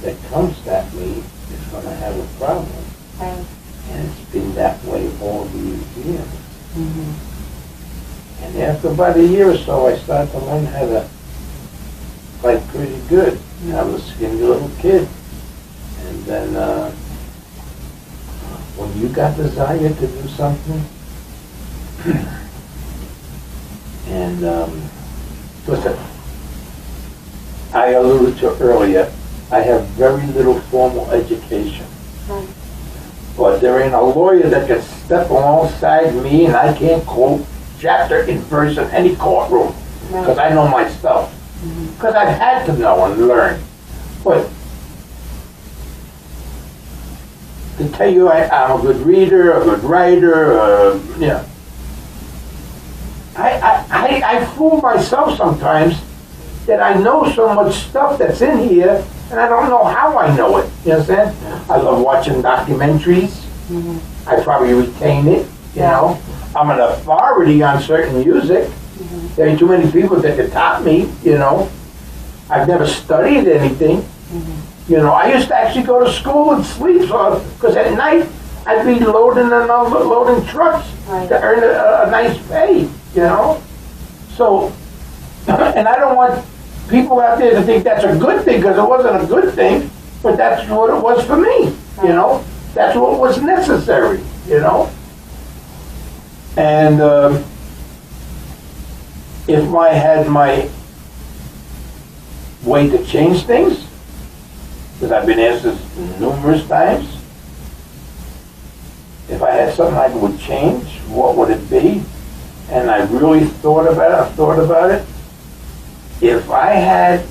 that comes at me is going to have a problem. Right. And it's been that way all these years. And after about a year or so, I started to learn how to fight pretty good. I was a skinny little kid. And then when you got desire to do something, and listen, I alluded to earlier, I have very little formal education. Right. But there ain't a lawyer that can step alongside me, and I can't quote chapter and verse in any courtroom, because I know my stuff. Because I've had to know and learn. But to tell you I'm a good reader, a good writer, yeah. I fool myself sometimes that I know so much stuff that's in here, and I don't know how I know it. You understand? I love watching documentaries. I probably retain it, you know. I'm an authority on certain music. There ain't too many people that can top me, you know. I've never studied anything. You know, I used to actually go to school and sleep, because at night I'd be loading and unloading trucks to earn a nice pay, you know. So, and I don't want people out there to think that's a good thing, because it wasn't a good thing, but that's what it was for me, you know. That's what was necessary, you know. And if I had my way to change things, because I've been asked this numerous times, if I had something I would change, what would it be? And I really thought about it. If I had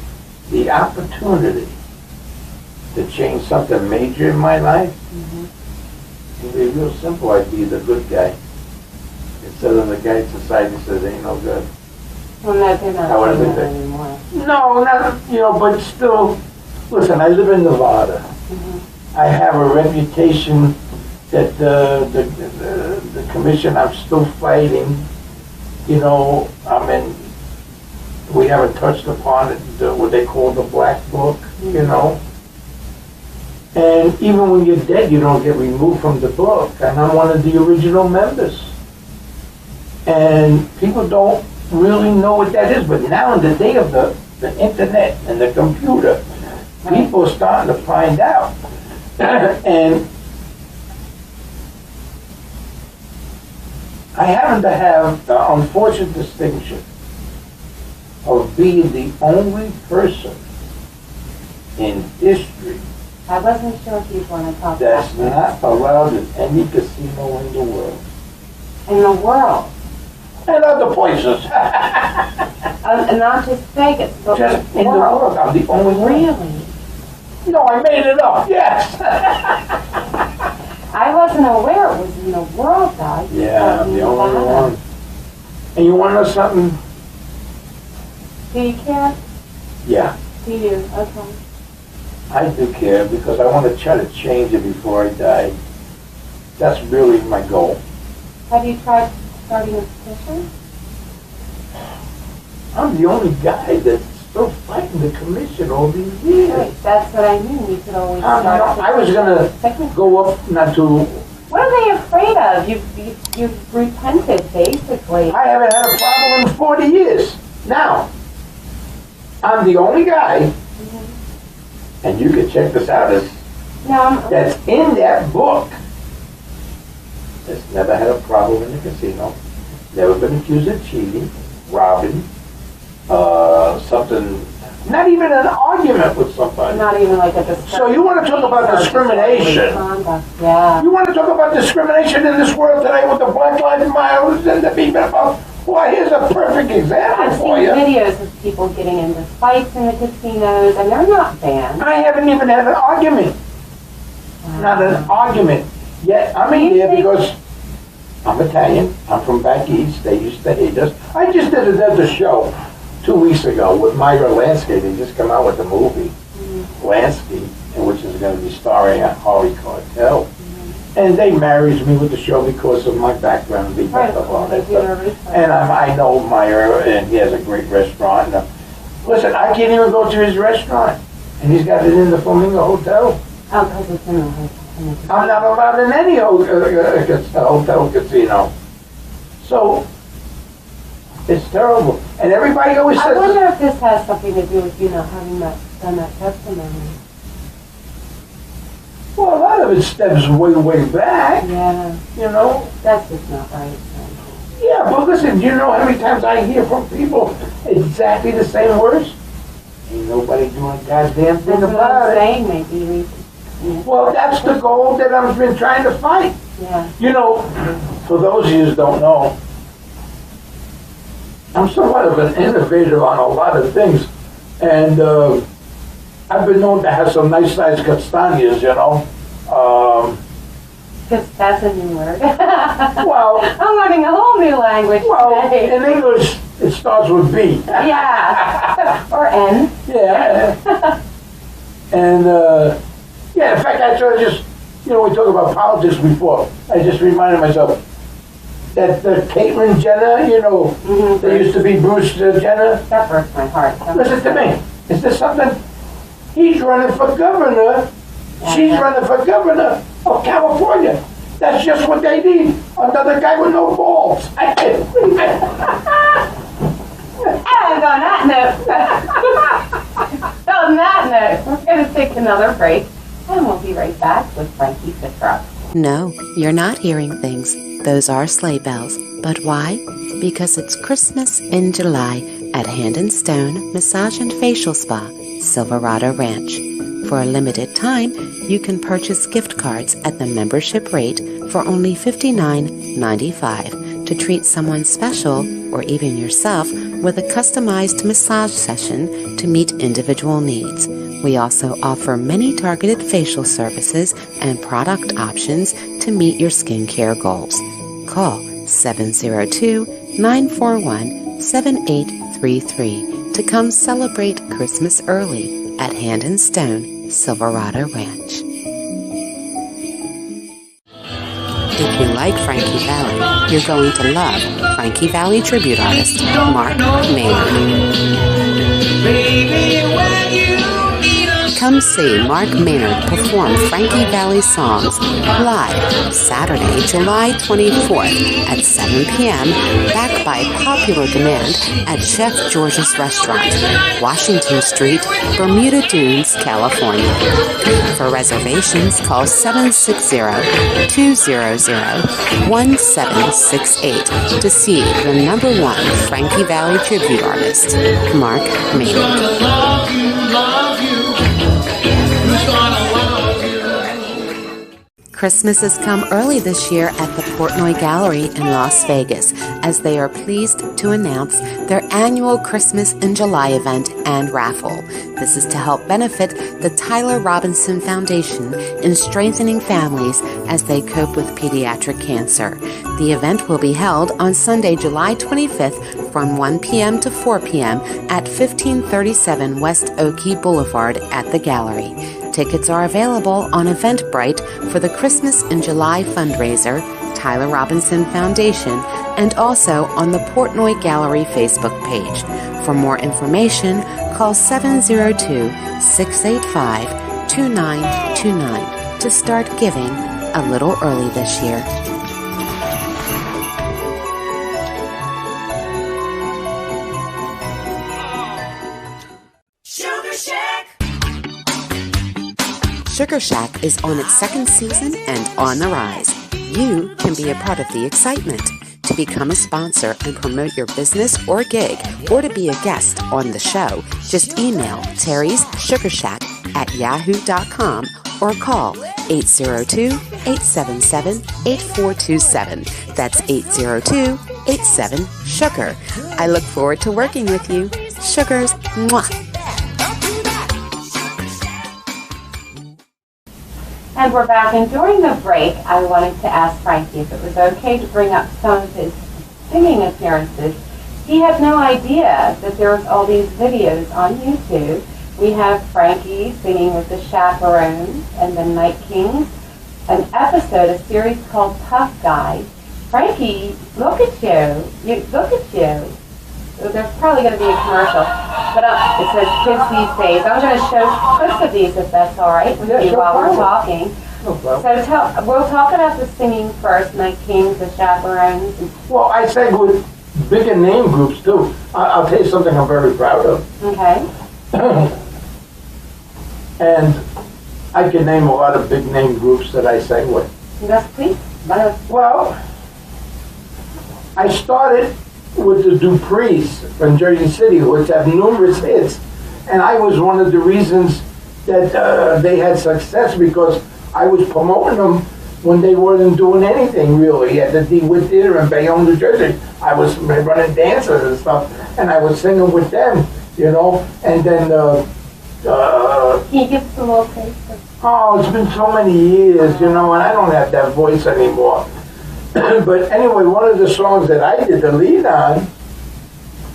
the opportunity to change something major in my life, it would be real simple. I'd be the good guy instead of the guy society says ain't no good. Well, no, they're not doing that anymore. No, not, you know, but still, listen, I live in Nevada. I have a reputation that the commission, I'm still fighting. You know, we haven't touched upon it, what they call the black book, you know. And even when you're dead, you don't get removed from the book. And I'm one of the original members. And people don't really know what that is. But now in the day of the internet and the computer, people are starting to find out. And I happen to have the unfortunate distinction of being the only person in history I wasn't sure if you'd want to talk that's about that. not allowed in any casino in the world. In the world? And other places. And not just Vegas, but Just in the world. I'm the only one. Really? No, I made it up, yes. I wasn't aware it was in the world, though. Yeah, I'm the only one. And you want to know something? Do you care? Yeah, Do you? Okay. I do care because I want to try to change it before I die. That's really my goal. Have you tried starting a petition? I'm the only guy that's still fighting the commission all these years. Right, that's what I mean. You could always start. I was gonna go up not to. What are they afraid of? You've repented, basically. I haven't had a problem in 40 years. Now, I'm the only guy, and you can check this out, that's in that book that's never had a problem in the casino, never been accused of cheating, robbing, something, not even an argument with somebody. Not even like a discussion. So you want to talk about discrimination? Yeah. You want to talk about discrimination in this world today with the Black Lives Matter and the people? Well, here's a perfect example I've for seen you. videos of people getting into fights in the casinos, and they're not banned. I haven't even had an argument. Not an argument. Yet I'm in here because I'm Italian. I'm from back east. They used to hate us. I just did a show 2 weeks ago with Myra Lansky. They just come out with a movie. Lansky, which is going to be starring at Harvey Cartel. And they married me with the show because of my background. They got all that stuff. And I know Meyer, and he has a great restaurant. Listen, I can't even go to his restaurant, and he's got it in the Flamingo Hotel. Oh, because it's in the hotel. I'm not allowed in any hotel casino. So, it's terrible. And everybody always says... I wonder if this has something to do with you not having done that testimony. Well, a lot of it stems way, way back. Yeah. You know? That's just not right. Yeah, but listen, you know how many times I hear from people exactly the same words? Ain't nobody doing a goddamn thing about it. Saying maybe. Well, that's the goal that I've been trying to fight. Yeah. You know, for those of you who don't know, I'm somewhat of an innovator on a lot of things. And I've been known to have some nice sized castañas, you know. That's a new word. Well, I'm learning a whole new language today. In English, it starts with B. Yeah. Or N. Yeah. And, yeah, in fact, I sort of just, you know, we talked about politics before. I just reminded myself that Caitlyn Jenner, you know, there used to be Bruce Jenner. That burst my heart. Listen to me. Is this something? He's running for governor. She's running for governor of California. That's just what they need. Another guy with no balls. I can't believe it. And on that note, we're going to take another break, and we'll be right back with Frankie Citro. No, you're not hearing things. Those are sleigh bells. But why? Because it's Christmas in July at Hand and Stone Massage and Facial Spa, Silverado Ranch. For a limited time, you can purchase gift cards at the membership rate for only $59.95 to treat someone special or even yourself with a customized massage session to meet individual needs. We also offer many targeted facial services and product options to meet your skincare goals. Call 702-941-7833 to come celebrate Christmas early at Hand and Stone, Silverado Ranch. If you like Frankie Valli, you're going to love Frankie Valli tribute artist Mark Maynard. Come see Mark Maynard perform Frankie Valli songs live Saturday, July 24th at 7 p.m. back by popular demand at Chef George's Restaurant, Washington Street, Bermuda Dunes, California. For reservations, call 760-200-1768 to see the #1 Frankie Valli tribute artist, Mark Maynard. Christmas has come early this year at the Portnoy Gallery in Las Vegas, as they are pleased to announce their annual Christmas in July event and raffle. This is to help benefit the Tyler Robinson Foundation in strengthening families as they cope with pediatric cancer. The event will be held on Sunday, July 25th from 1 p.m. to 4 p.m. at 1537 West Oakey Boulevard at the Gallery. Tickets are available on Eventbrite for the Christmas in July fundraiser, Tyler Robinson Foundation, and also on the Portnoy Gallery Facebook page. For more information, call 702-685-2929 to start giving a little early this year. Sugar Shack is on its second season and on the rise. You can be a part of the excitement. To become a sponsor and promote your business or gig, or to be a guest on the show, just email Terry's Sugar Shack at yahoo.com or call 802-877-8427. That's 802-87-SUGAR. I look forward to working with you. Sugars, mwah! And we're back, and during the break, I wanted to ask Frankie if it was okay to bring up some of his singing appearances. He had no idea that there was all these videos on YouTube we have Frankie singing with the Chaperones and the Night Kings, an episode, a series called Tough Guy. Frankie, look at you. Look at you. There's probably going to be a commercial, but it says Kids These Days. I'm going to show clips of these if that's all right with you while we're talking. So we'll talk about the singing first, Night Kings, the Chaperones. Well, I sang with bigger name groups too. I'll tell you something I'm very proud of. Okay. And I can name a lot of big name groups that I sang with. Yes, please. Well, I started with the Duprees from Jersey City, which have numerous hits. And I was one of the reasons that they had success because I was promoting them when they weren't doing anything really at the DeWitt Theater in Bayonne, New Jersey. I was running dances and stuff, and I was singing with them, you know. And then, can you give us a little taste? Oh, it's been so many years, you know, and I don't have that voice anymore. But anyway, one of the songs that I did the lead on,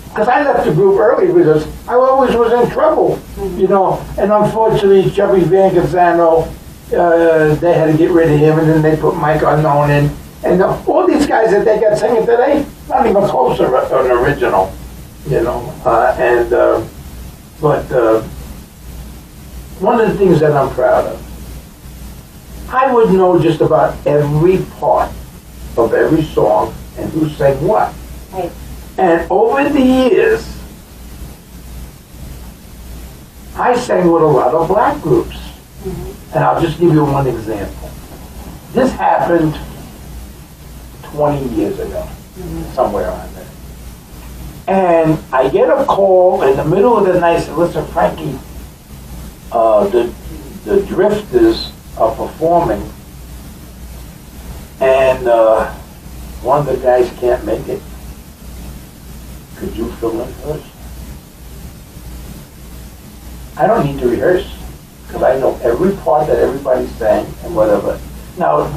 because I left the group early because I always was in trouble, you know. And unfortunately, Chubby Van Gazzano, they had to get rid of him, and then they put Mike Unknown in. And all these guys that they got singing today, not even close to an original, you know. But one of the things that I'm proud of, I would know just about every part of every song and who sang what. Right. And over the years, I sang with a lot of black groups. And I'll just give you one example. This happened 20 years ago, somewhere around there. And I get a call in the middle of the night, said, listen, Frankie, the Drifters are performing, and one of the guys can't make it. Could you fill in for us? I don't need to rehearse, because I know every part that everybody sang and whatever. Now,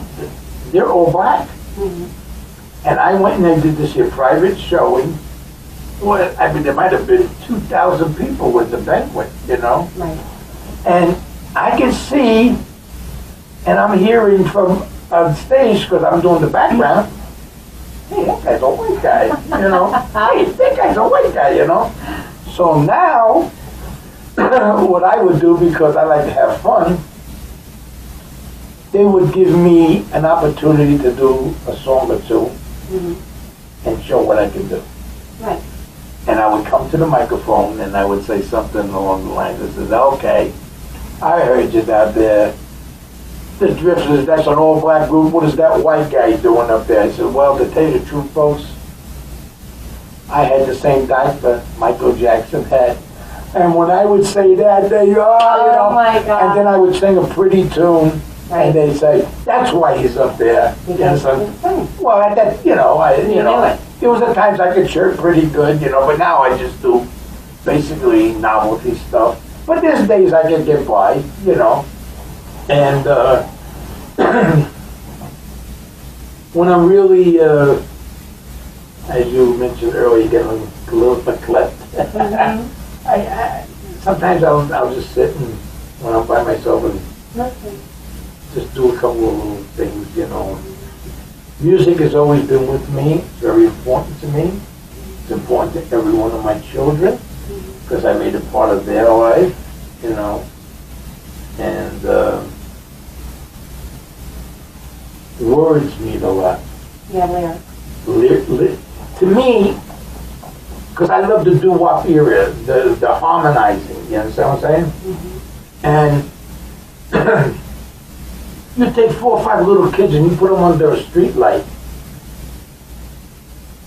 they're all black. And I went and I did this here private showing. Well, I mean, there might have been 2,000 people with the banquet, you know? Right. And I can see, and I'm hearing from on stage, because I'm doing the background, hey, that guy's a white guy, you know? Hey, that guy's a white guy, you know? So now, what I would do, because I like to have fun, they would give me an opportunity to do a song or two and show what I can do. Right. And I would come to the microphone and I would say something along the lines that says, okay, I heard you out there. The Drifters, that's an all-black group. What is that white guy doing up there? I said, well, to tell you the truth, folks, I had the same diaper Michael Jackson had. And when I would say that, they, you know, my God. and then I would sing a pretty tune, Right. and they'd say, that's why he's up there. Because Well, that, you know, there was at times I could chirp pretty good, you know, but now I just do basically novelty stuff. But there's days I can get by, you know. And when I'm really, as you mentioned earlier, getting a little verklempt, sometimes I'll just sit and when I'm by myself and just do a couple of little things, you know. Music has always been with me. It's very important to me. It's important to every one of my children because I made it part of their life, you know. And words mean a lot. Yeah, to me, because I love the doo-wop era, the harmonizing, you understand what I'm saying? And you take 4 or 5 little kids and you put them under a street light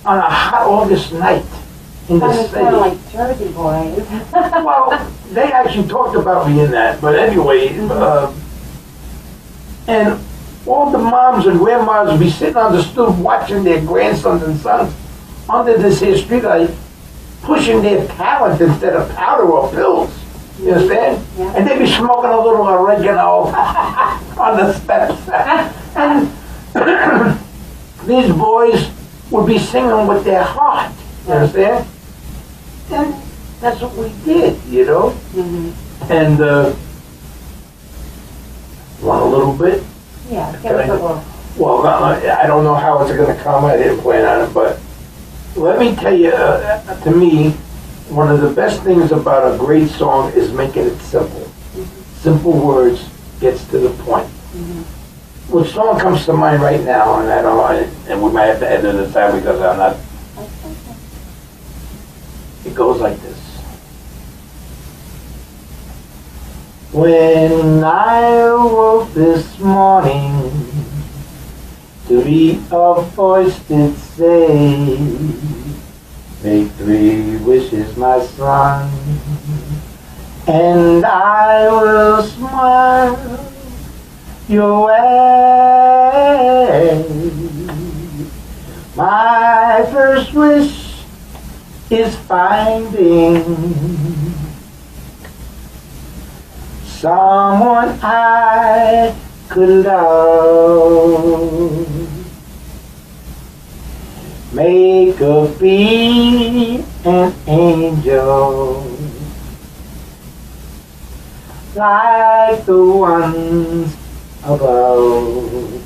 on a hot August night in the city. Kind of like Jersey Boys. Well, they actually talked about me in that, but anyway, and all the moms and grandmas would be sitting on the stoop watching their grandsons and sons under this here street light, pushing their talent instead of powder or pills. You understand? Yeah. And they'd be smoking a little oregano on the steps. And these boys would be singing with their heart. You understand? And that's what we did, you know? And want a little bit? Yeah, give us a little. Well, I don't know how it's going to come. I didn't plan on it, but let me tell you, to me, one of the best things about a great song is making it simple. Simple words gets to the point. Which song comes to mind right now, and I don't know, and we might have to edit this out because I'm not. It goes like this. When I woke this morning, to be a voice did say, make 3 wishes, my son, and I will smile your way. My first wish is finding someone I could love. Make her be an angel, like the ones above.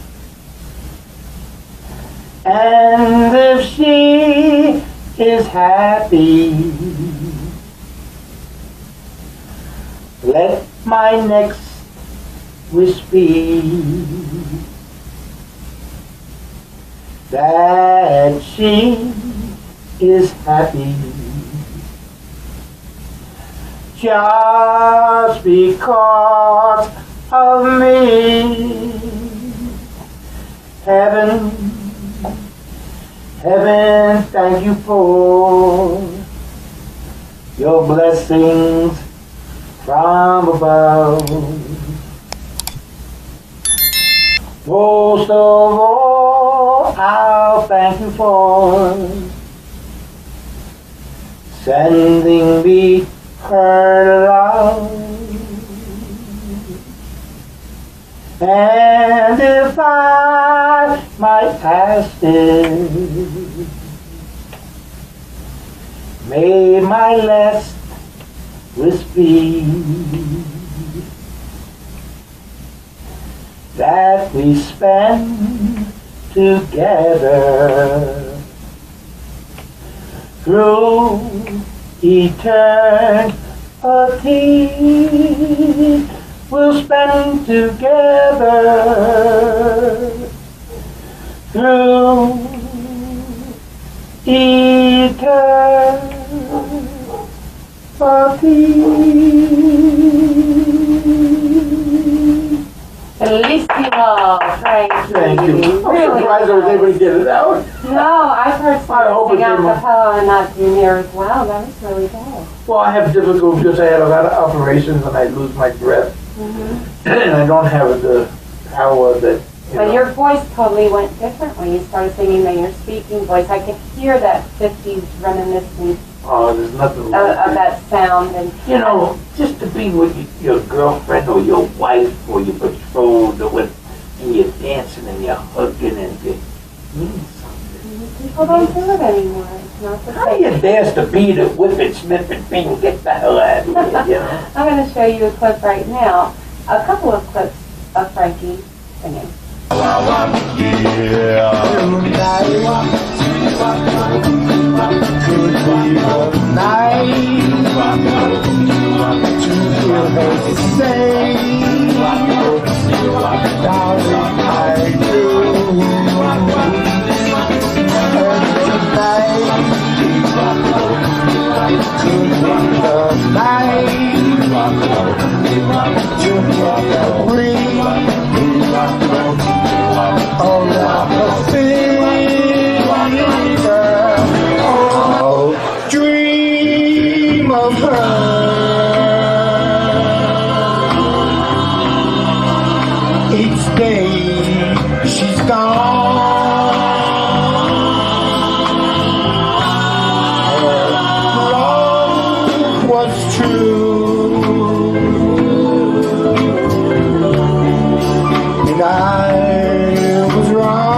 And if she is happy, let my next wish be that she is happy. Just because of me. Heaven, thank you for your blessings from above. Most of all, I'll thank you for sending me her love. And if I might ask it, may my last wish be that we spend together through eternity. We'll spend together through eternity. Bellissimo, Frankie. Thank you. I'm surprised I was able to get it out. No, I've heard some sing a cappella and not do near as well. That was really good. Well, I have difficulty because I had a lot of operations and I lose my breath. And I don't have the power that, But your voice totally went different when you started singing than your speaking voice. I could hear that 50s reminiscence there's nothing of that sound. And just to be with your girlfriend or your wife or your betrothed and you're dancing and you're hugging and it means something. People don't do it anymore. It's not the How do you dance to beat it, whip it, snip it, bing, get the hell out of here, I'm going to show you a clip right now. A couple of clips of Frankie singing. Could be a night to hear her say, darling, I do. And tonight could be the night to hear her ring on the finger. Oh, dream of her. Each day she's gone. Her love was true, and I was wrong.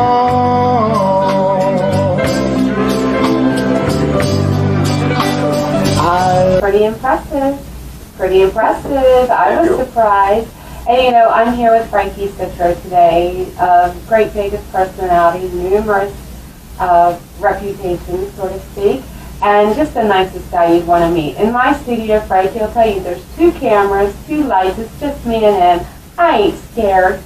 Pretty impressive. Pretty pretty impressive. I was surprised. And you know, I'm here with Frankie Citro today, a great Vegas personality, numerous reputations, so to speak, and just the nicest guy you'd want to meet. In my studio, Frankie will tell you there's 2 cameras, 2 lights, it's just me and him. I ain't scared.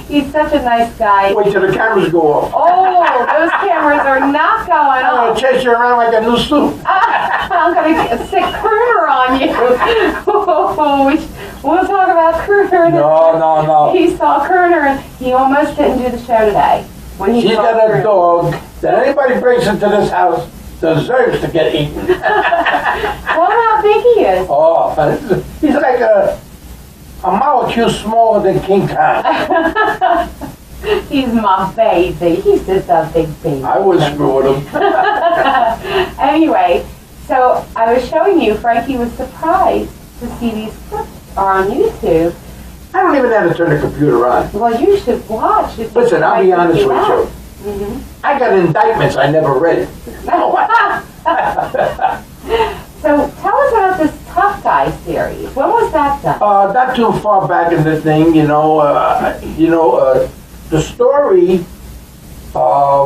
He's such a nice guy. Wait till the cameras go off. Oh, those cameras are not going I'm off. gonna chase you around like a new suit. I'm going to stick Crooner on you. We'll talk about Crooner. No. He saw Crooner and he almost didn't do the show today. When he She's saw got Crooner. a dog that anybody brings into this house deserves to get eaten. Tell him how big he is. Oh, he's like a molecule smaller than King Kong. He's my baby. He's just a big baby. I wouldn't screw with him. Anyway, so I was showing you, Frankie was surprised to see these clips are on YouTube. I don't even know how to turn the computer on. Well, you should watch. It's Listen, I'll be honest with out. you. Mm-hmm. I got indictments I never read. So tell us about this Tough Guy series. When was that done? Not too far back in the thing, the story,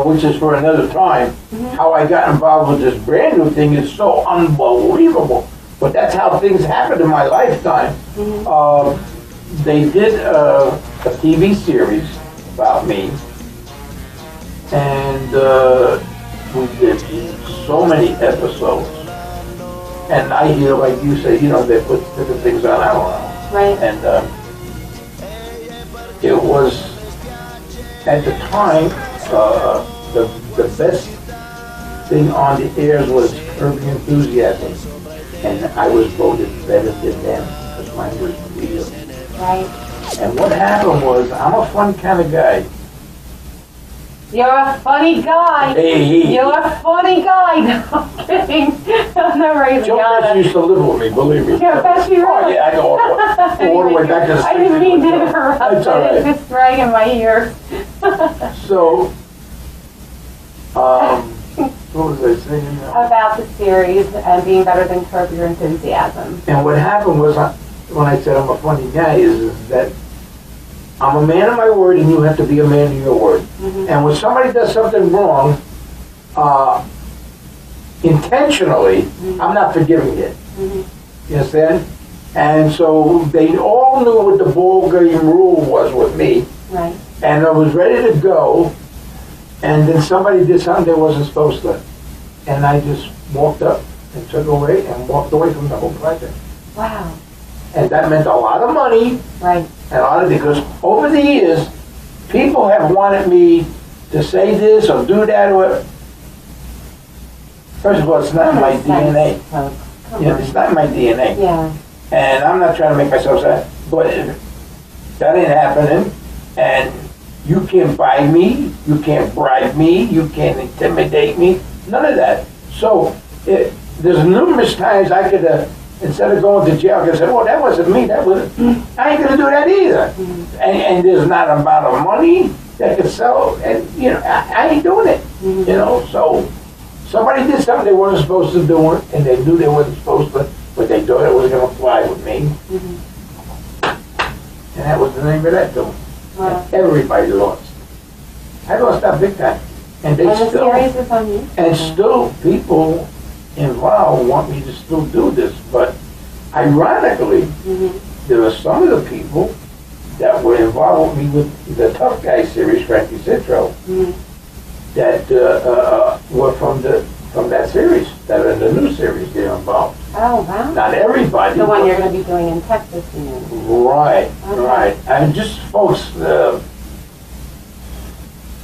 which is for another time, how I got involved with this brand new thing is so unbelievable. But that's how things happened in my lifetime. They did a TV series about me, and we did so many episodes. And I hear, like you say, they put different things on, I don't know. Right. And it was, at the time, the best thing on the airs was Curb Your Enthusiasm. And I was voted better than them because mine was real. Right. And what happened was, I'm a fun kind of guy. You're a funny guy. Hey. You're a funny guy. No, I'm kidding. No, really. Joe Pesci used to live with me, believe me. Joe Pesci, really? Oh, yeah, I go all the way back to the 60s. I didn't mean to interrupt. That's all right. It just rang in my ears. So, what was I saying now? About the series and being better than Curb Your Enthusiasm. And what happened was, when I said I'm a funny guy, is that I'm a man of my word and you have to be a man of your word. And when somebody does something wrong, intentionally, I'm not forgiving it. You understand? And so they all knew what the ball game rule was with me. Right. And I was ready to go, and then somebody did something they wasn't supposed to. And I just walked up and took away and walked away from the whole project. Wow. And that meant a lot of money, Right. and a lot of, because over the years, people have wanted me to say this or do that or, first of all, it's not in my DNA. It's not in my DNA. Yeah. And I'm not trying to make myself sad, but that ain't happening. And you can't buy me, you can't bribe me, you can't intimidate me, none of that. So there's numerous times I could have, instead of going to jail, I could say, well, that wasn't me, that was, I ain't gonna do that either. And there's not a amount of money that could sell, and I ain't doing it. So somebody did something they weren't supposed to do, and they knew they wasn't supposed to, but they thought it was gonna fly with me. And that was the name of that film. Wow. And everybody lost. I lost that big time. And they And the still, series is on you. and still people involved want me to still do this, but ironically, there are some of the people that were involved with me with the Tough Guy series, Frankie Citro, that were from that series, that are in the new series they're involved. Oh, wow. Not everybody. The one but- you're going to be doing in Texas, you mean? Right, Okay. right. And just folks,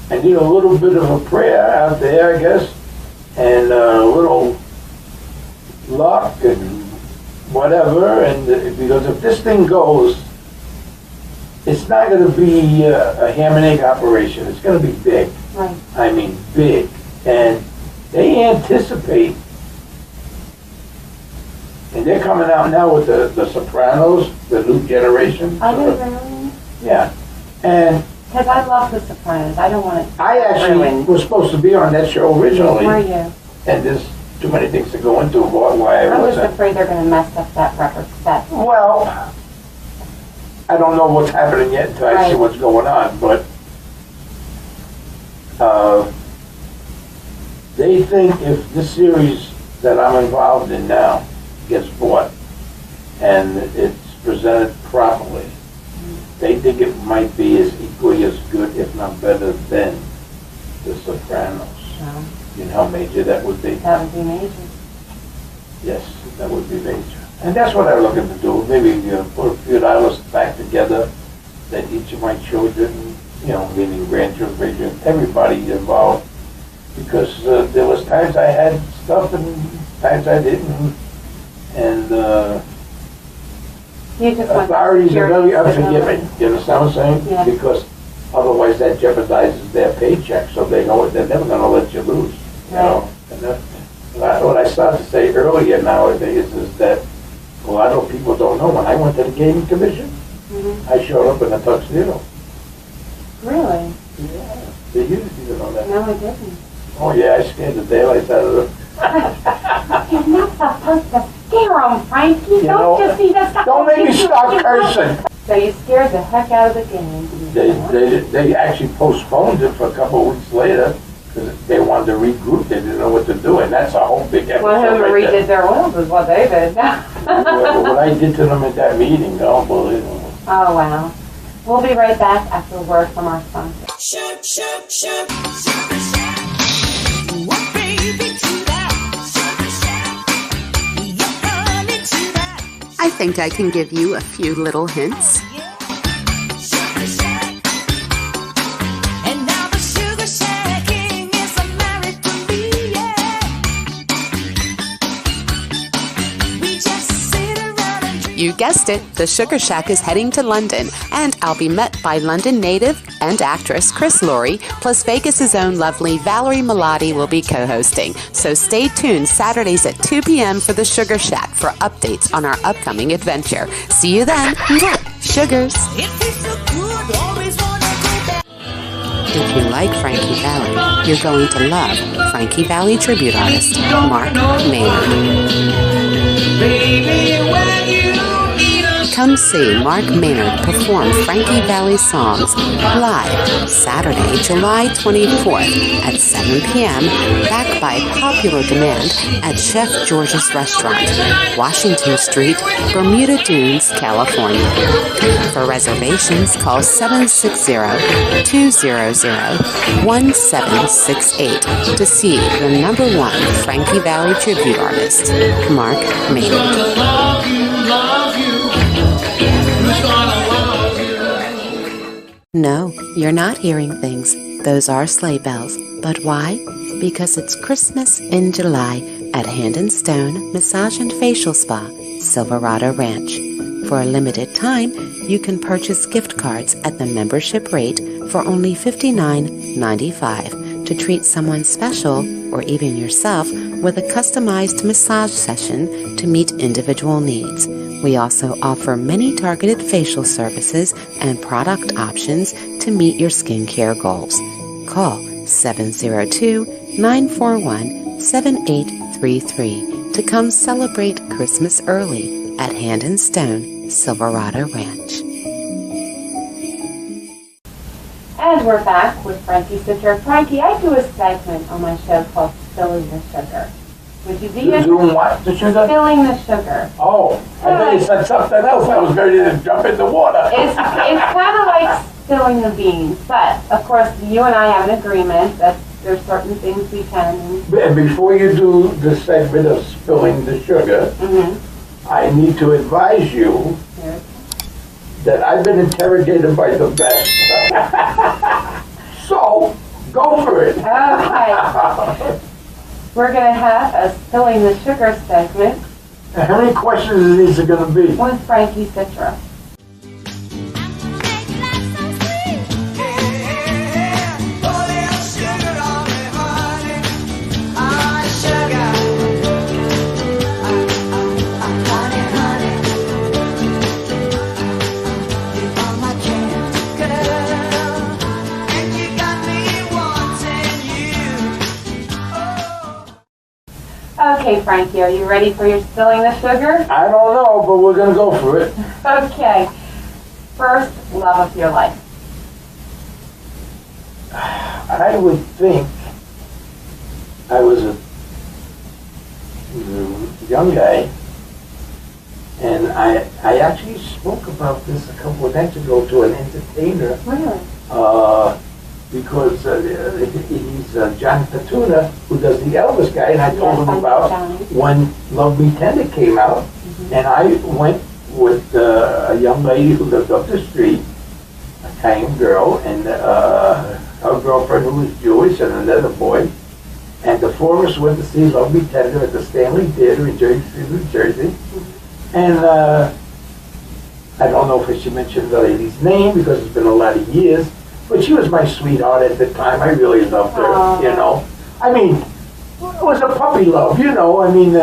I need a little bit of a prayer out there, I guess, and a little luck and whatever, and because if this thing goes, it's not going to be a ham and egg operation. It's going to be big. Right. I mean, big. And they anticipate, and they're coming out now with the Sopranos, the new generation. Are they really? Yeah. And Because I love The Sopranos. I don't want it I actually ruined. was supposed to be on that show originally. Were you? And this too many things to go into why I I was wasn't. afraid they're going to mess up that rubber set. Well, I don't know what's happening yet until I see Right. what's going on, but they think if this series that I'm involved in now gets bought and it's presented properly, they think it might be as equally as good, if not better, than The Sopranos. No, You know how major that would be? that would be major. Yes, that would be major. And that's what I'm looking to do. Maybe put a few dollars back together that each of my children, meaning grandchildren, everybody involved. Because there was times I had stuff and times I didn't. And You just want authorities are very security. unforgiving. You understand what I'm saying? Yeah. Because otherwise that jeopardizes their paycheck. So they know they're never going to let you lose. You know? And what I started to say earlier nowadays is that a lot of people don't know. When I went to the gaming commission, I showed up in a tuxedo. Really? Yeah. They usually don't know that. No, I didn't. Oh yeah, I scared the daylights out of them. You're not supposed to scare them, Frankie. You know, Don't you see that stuff? Don't make me start cursing. So you scared the heck out of the game. They actually postponed it for a couple of weeks later because they wanted to regroup. They didn't know what to do, and that's a whole big episode. Well, him right there. redid their wills is what they did. What I did to them at that meeting, unbelievable. Oh, wow. We'll be right back after a word from our sponsor. I think I can give you a few little hints. You guessed it, the Sugar Shack is heading to London, and I'll be met by London native and actress Chris Laurie, plus Vegas's own lovely Valerie Milotti will be co-hosting. So stay tuned Saturdays at 2 p.m. for the Sugar Shack for updates on our upcoming adventure. See you then. Mwah! Sugars. If you like Frankie Valli, you're going to love Frankie Valli tribute artist Mark Maynard. Come see Mark Maynard perform Frankie Valli songs live Saturday, July 24th at 7 p.m. back by popular demand at Chef George's Restaurant, Washington Street, Bermuda Dunes, California. For reservations, call 760-200-1768 to see the #1 Frankie Valli tribute artist, Mark Maynard. No, you're not hearing things. Those are sleigh bells. But why? Because it's Christmas in July at Hand and Stone Massage and Facial Spa, Silverado Ranch. For a limited time, you can purchase gift cards at the membership rate for only $59.95 to treat someone special or even yourself with a customized massage session to meet individual needs. We also offer many targeted facial services and product options to meet your skincare goals. Call 702-941-7833 to come celebrate Christmas early at Hand and Stone, Silverado Ranch. And we're back with Frankie Citro. Frankie, I do a segment on my show called Spilling the Sugar. Would you be interested? Doing what? The sugar? Spilling the sugar. Oh, I thought you said something else. I was ready to jump in the water. It's kind of like spilling the beans, but of course you and I have an agreement that there's certain things we can. And before you do the segment of spilling the sugar, I need to advise you that I've been interrogated by the best. So, go for it. Okay. We're going to have a Spilling the Sugar segment. And how many questions are these going to be? With Frankie Citro. Okay, Frankie, are you ready for your spilling the sugar? I don't know, but we're gonna go for it. Okay. First love of your life. I would think I was a young guy, and I actually spoke about this a couple of nights ago to an entertainer. Really? Because he's John Petuna, who does the Elvis guy, and I told him about when Love Me Tender came out, and I went with a young lady who lived up the street, a Italian girl, and her girlfriend who was Jewish, and another boy, and the four of us went to see Love Me Tender at the Stanley Theater in Jersey City, New Jersey, and I don't know if she mentioned the lady's name because it's been a lot of years, but she was my sweetheart at the time. I really loved her, you know. I mean, it was a puppy love, you know. I mean,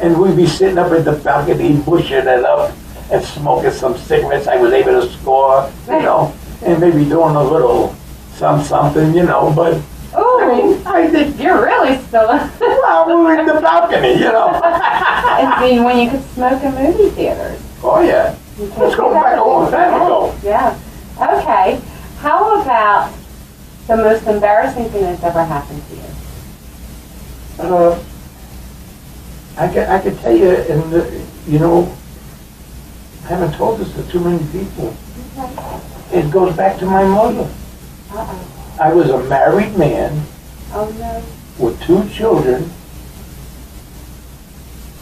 and we'd be sitting up at the balcony, bushing it up and smoking some cigarettes. I was able to score, you know, and maybe doing a little something, you know. But I mean, I think You're really still. well, we were in the balcony, you know. And when you could smoke in movie theaters. Oh yeah, let's go back a long time ago. Yeah. Okay. How about the most embarrassing thing that's ever happened to you? I could tell you, and you know, I haven't told this to too many people. Okay. It goes back to my mother. Uh-oh. I was a married man Oh, no. with 2 children,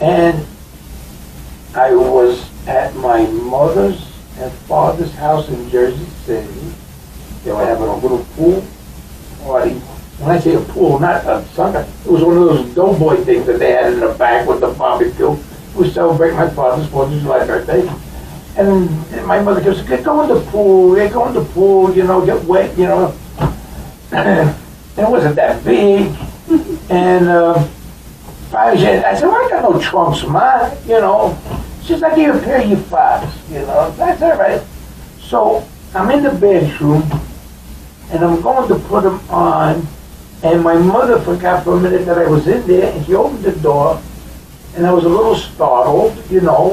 and I was at my mother's and father's house in Jersey City. They were having a little pool party. When I say a pool, not a soccer, it was one of those doughboy things that they had in the back with the barbecue. We celebrate my father's 4th of July birthday. And my mother goes, go in the pool, go in the pool, you know, get wet, you know. And it wasn't that big. And I said, well, I got no trunks, Ma, you know. She's like, here, a pair of your fobs, you know. That's all right. So I'm in the bedroom, and I'm going to put them on, and my mother forgot for a minute that I was in there, and she opened the door, and I was a little startled, you know.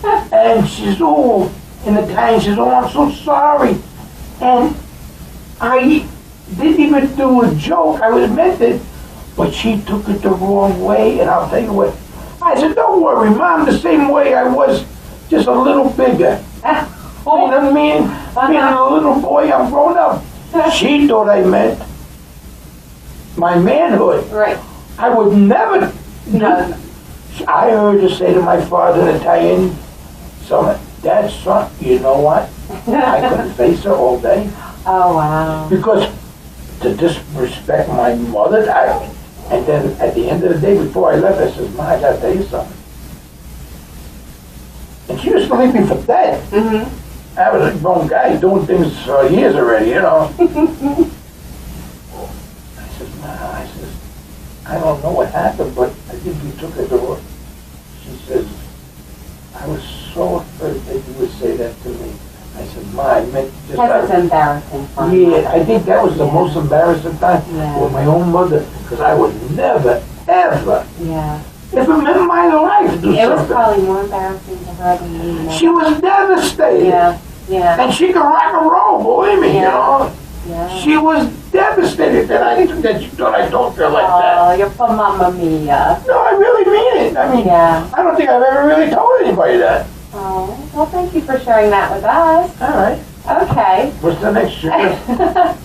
And she's, oh, in Italian, she's, oh, I'm so sorry. And I didn't even do a joke, I was meant it, but she took it the wrong way, and I'll tell you what, I said, don't worry, Mom, the same way I was, just a little bigger. You know what I mean? Being a little boy, I'm grown up. She thought I meant my manhood. Right. I would never. No. I heard her say to my father in Italian, son, you know what? I couldn't face her all day. Oh, wow. Because to disrespect my mother, and then at the end of the day, before I left, I said, Ma, I gotta tell you something. And she was going to leave me for dead. Mm-hmm. I was a grown guy doing things for years already, you know. I said, Ma, I don't know what happened, but I think you took it the wrong. She says, I was so afraid that you would say that to me. I said, Ma, I meant just... That was embarrassing for me. Yeah, I think that was the most embarrassing time with my own mother, because I would never, ever, if it meant my life, do something. It was probably more embarrassing to her than me. You know? She was devastated. Yeah. And she could rock and roll, believe me, you know. Yeah. She was devastated that you thought I told her like that. Oh, you're from Mamma Mia. No, I really mean it. I mean, I don't think I've ever really told anybody that. Oh, well, thank you for sharing that with us. All right. Okay. What's the next sugar? I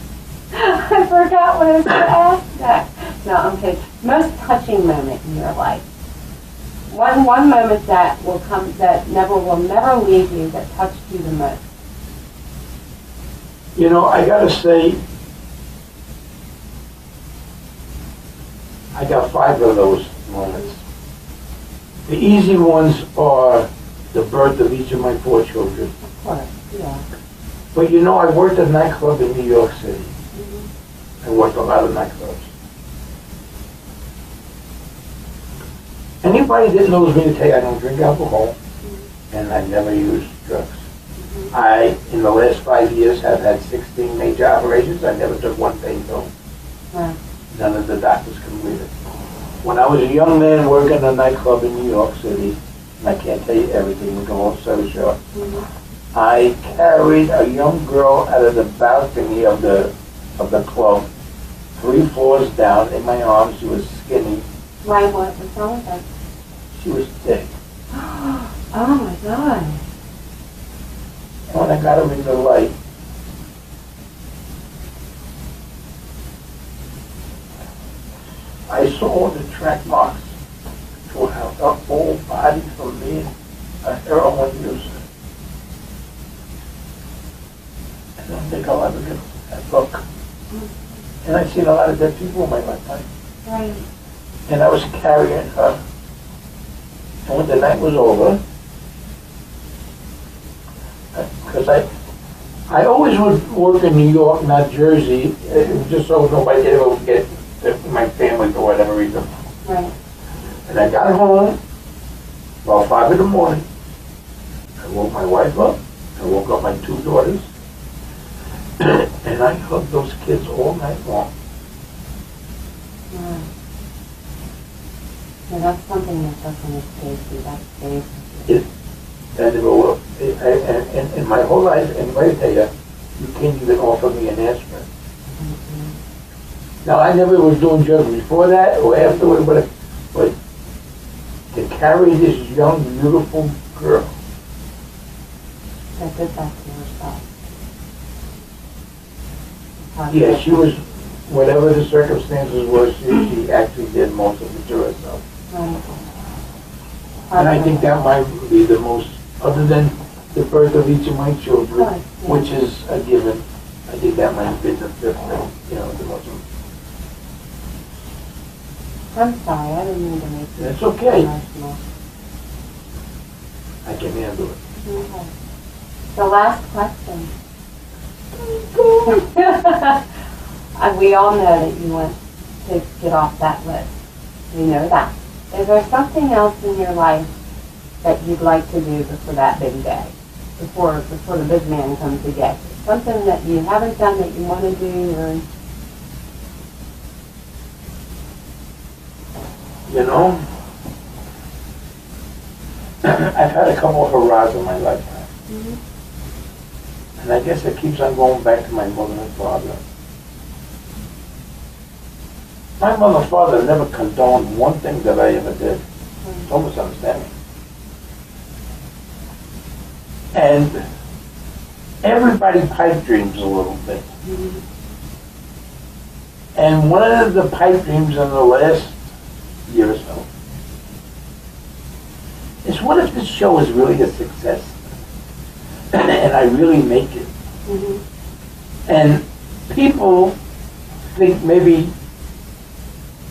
forgot what I was going to ask next. No, I'm kidding. Most touching moment in your life. One moment that will come, that will never leave you, that touched you the most. You know, I gotta say, I got 5 of those moments. The easy ones are the birth of each of my 4 children. Of course, yeah. But you know, I worked at a nightclub in New York City. I worked a lot of nightclubs. Anybody that knows me to tell you I don't drink alcohol, and I never use drugs. I, in the last 5 years, have had 16 major operations. I never took one pain pill. None of the doctors can believe it. when I was a young man working a nightclub in New York City, and I can't tell you everything, we're going so short. I carried a young girl out of the balcony of the club, 3 floors down in my arms. She was skinny. Why, what was wrong with her? She was thick. Oh my God. And when I got her in the light, I saw the track marks throughout her whole body from being a heroin user. I don't think I'll ever get that book. And I've seen a lot of dead people in my lifetime. Right. And I was carrying her. And when the night was over, because I always would work in New York, not Jersey, just so nobody could ever get my family for whatever reason. Right. And I got home about 5 in the morning. I woke my wife up. I woke up my 2 daughters. And I hugged those kids all night long. Yeah. Yeah, that's something that doesn't escape you. That stays with you. And in my whole life, and let me tell you, you can't even offer me an aspirin. Now, I never was doing drugs before that or afterward, but to carry this young, beautiful girl. That did that to yourself. Yeah, she was, whatever the circumstances were, she actually did most of it to herself. Right. And I think that might be the most, other than the birth of each of my children, Right, yeah. which is a given, I think that might have been the 5th thing, the most. I'm sorry, I didn't mean to make you It's okay. emotional. I can handle it. Okay. The last question. We all know that you want to get off that list. We know that. Is there something else in your life that you'd like to do before that big day? Before the big man comes to get you? Something that you haven't done that you want to do, or... I've had a couple of hurrahs in my lifetime. Mm-hmm. And I guess it keeps on going back to my mother and father. My mother and father never condoned one thing that I ever did. It's almost understanding. And everybody pipe dreams a little bit. Mm-hmm. And one of the pipe dreams in the last year or so is, what if this show is really a success? And I really make it. Mm-hmm. And people think maybe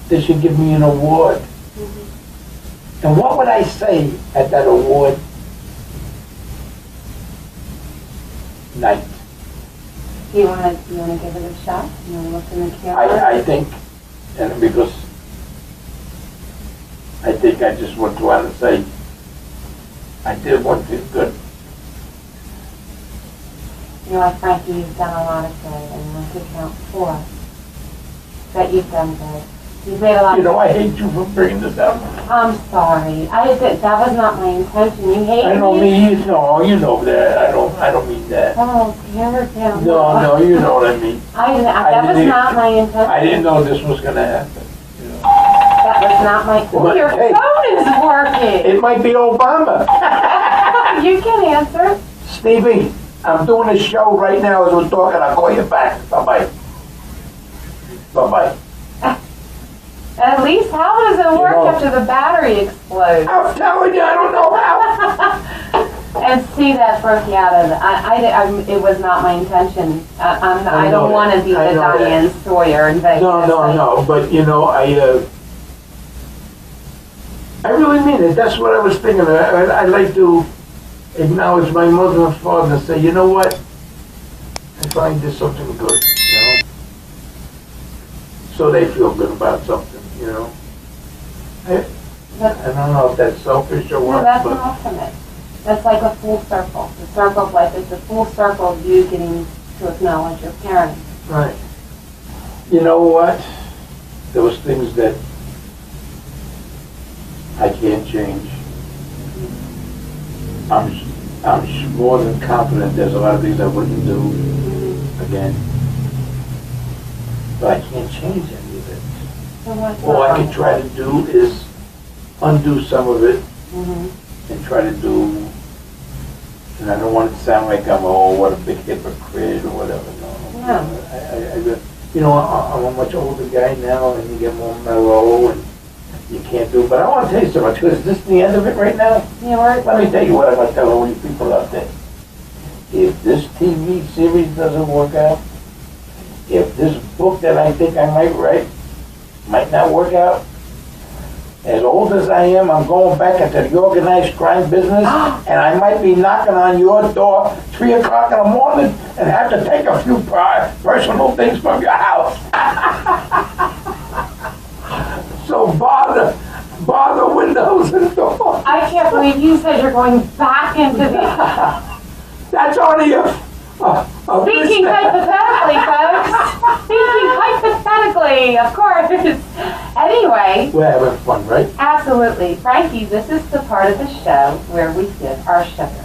they should give me an award. Mm-hmm. And what would I say at that award night? Do you want to give it a shot? You want to look in the camera? I think, and because I think I just want to want to say I did one thing good. You know what, Frankie, you've done a lot of good, and I could count 4 that you've done good. You've made a lot of I hate you for bringing this up. I'm sorry. That was not my intention. You hate me? I don't mean, no, you know that. I don't mean that. Oh, hammer down. No, you know what I mean. That was not my intention. I didn't know this was going to happen. That was not my... Oh, your phone is working. It might be Obama. You can answer. Stevie, I'm doing a show right now as we're talking. I'll call you back. Bye-bye. Bye-bye. At least, how does it work after the battery explodes? I'm telling you, I don't know how. And see, that broke you out of it. It was not my intention. I don't want to be the Diane Sawyer in Vegas. No. But, I really mean it. That's what I was thinking. I'd like to acknowledge my mother and father and say, you know what? I finally did something good, So they feel good about something, I don't know if that's selfish or what. No, that's an ultimate. That's like a full circle. The circle of life is the full circle of you getting to acknowledge your parents. Right. You know what? There was things that I can't change. I'm more than confident there's a lot of things I wouldn't do again. But I can't change any of it. All I can try to do is undo some of it and try to do, and I don't want it to sound like I'm, what a big hypocrite or whatever. No. You know, I'm a much older guy now, and you get more mellow, and you can't do. But I want to tell you something. Is this the end of it right now? Yeah, Let me tell you what I'm going to tell all you people out there. If this TV series doesn't work out, if this book that I think I might write might not work out, as old as I am, I'm going back into the organized crime business, and I might be knocking on your door 3 o'clock in the morning and have to take a few personal things from your house. So bar the windows and doors. I can't believe you said you're going back into the... That's only a Speaking hypothetically, folks. Speaking hypothetically, of course. Anyway. We're having fun, right? Absolutely. Frankie, this is the part of the show where we give our sugar.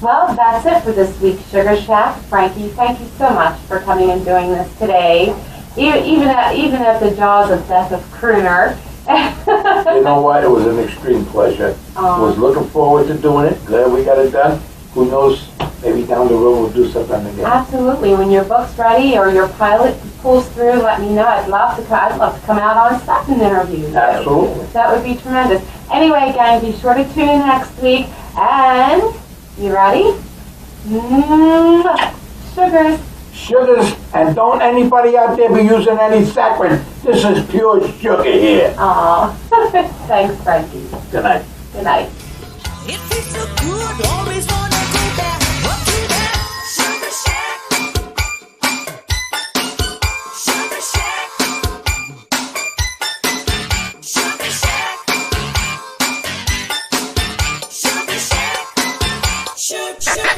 Well, that's it for this week's Sugar Shack. Frankie, thank you so much for coming and doing this today. Even at the jaws of death of crooner. You know what? It was an extreme pleasure. Was looking forward to doing it. Glad we got it done. Who knows? Maybe down the road we'll do something again. Absolutely. When your book's ready or your pilot pulls through, let me know. I'd love to come out on set and interview you. Absolutely. That would be tremendous. Anyway, gang, be sure to tune in next week. And you ready? Sugars. Sugars, and don't anybody out there be using any saccharin. This is pure sugar here. Aw. Thanks, Frankie. Good night. Good night. It tastes so good, always wanna go back. Up to that Sugar Shack. Sugar Shack. Sugar Shack. Sugar Shack. Sugar Shack.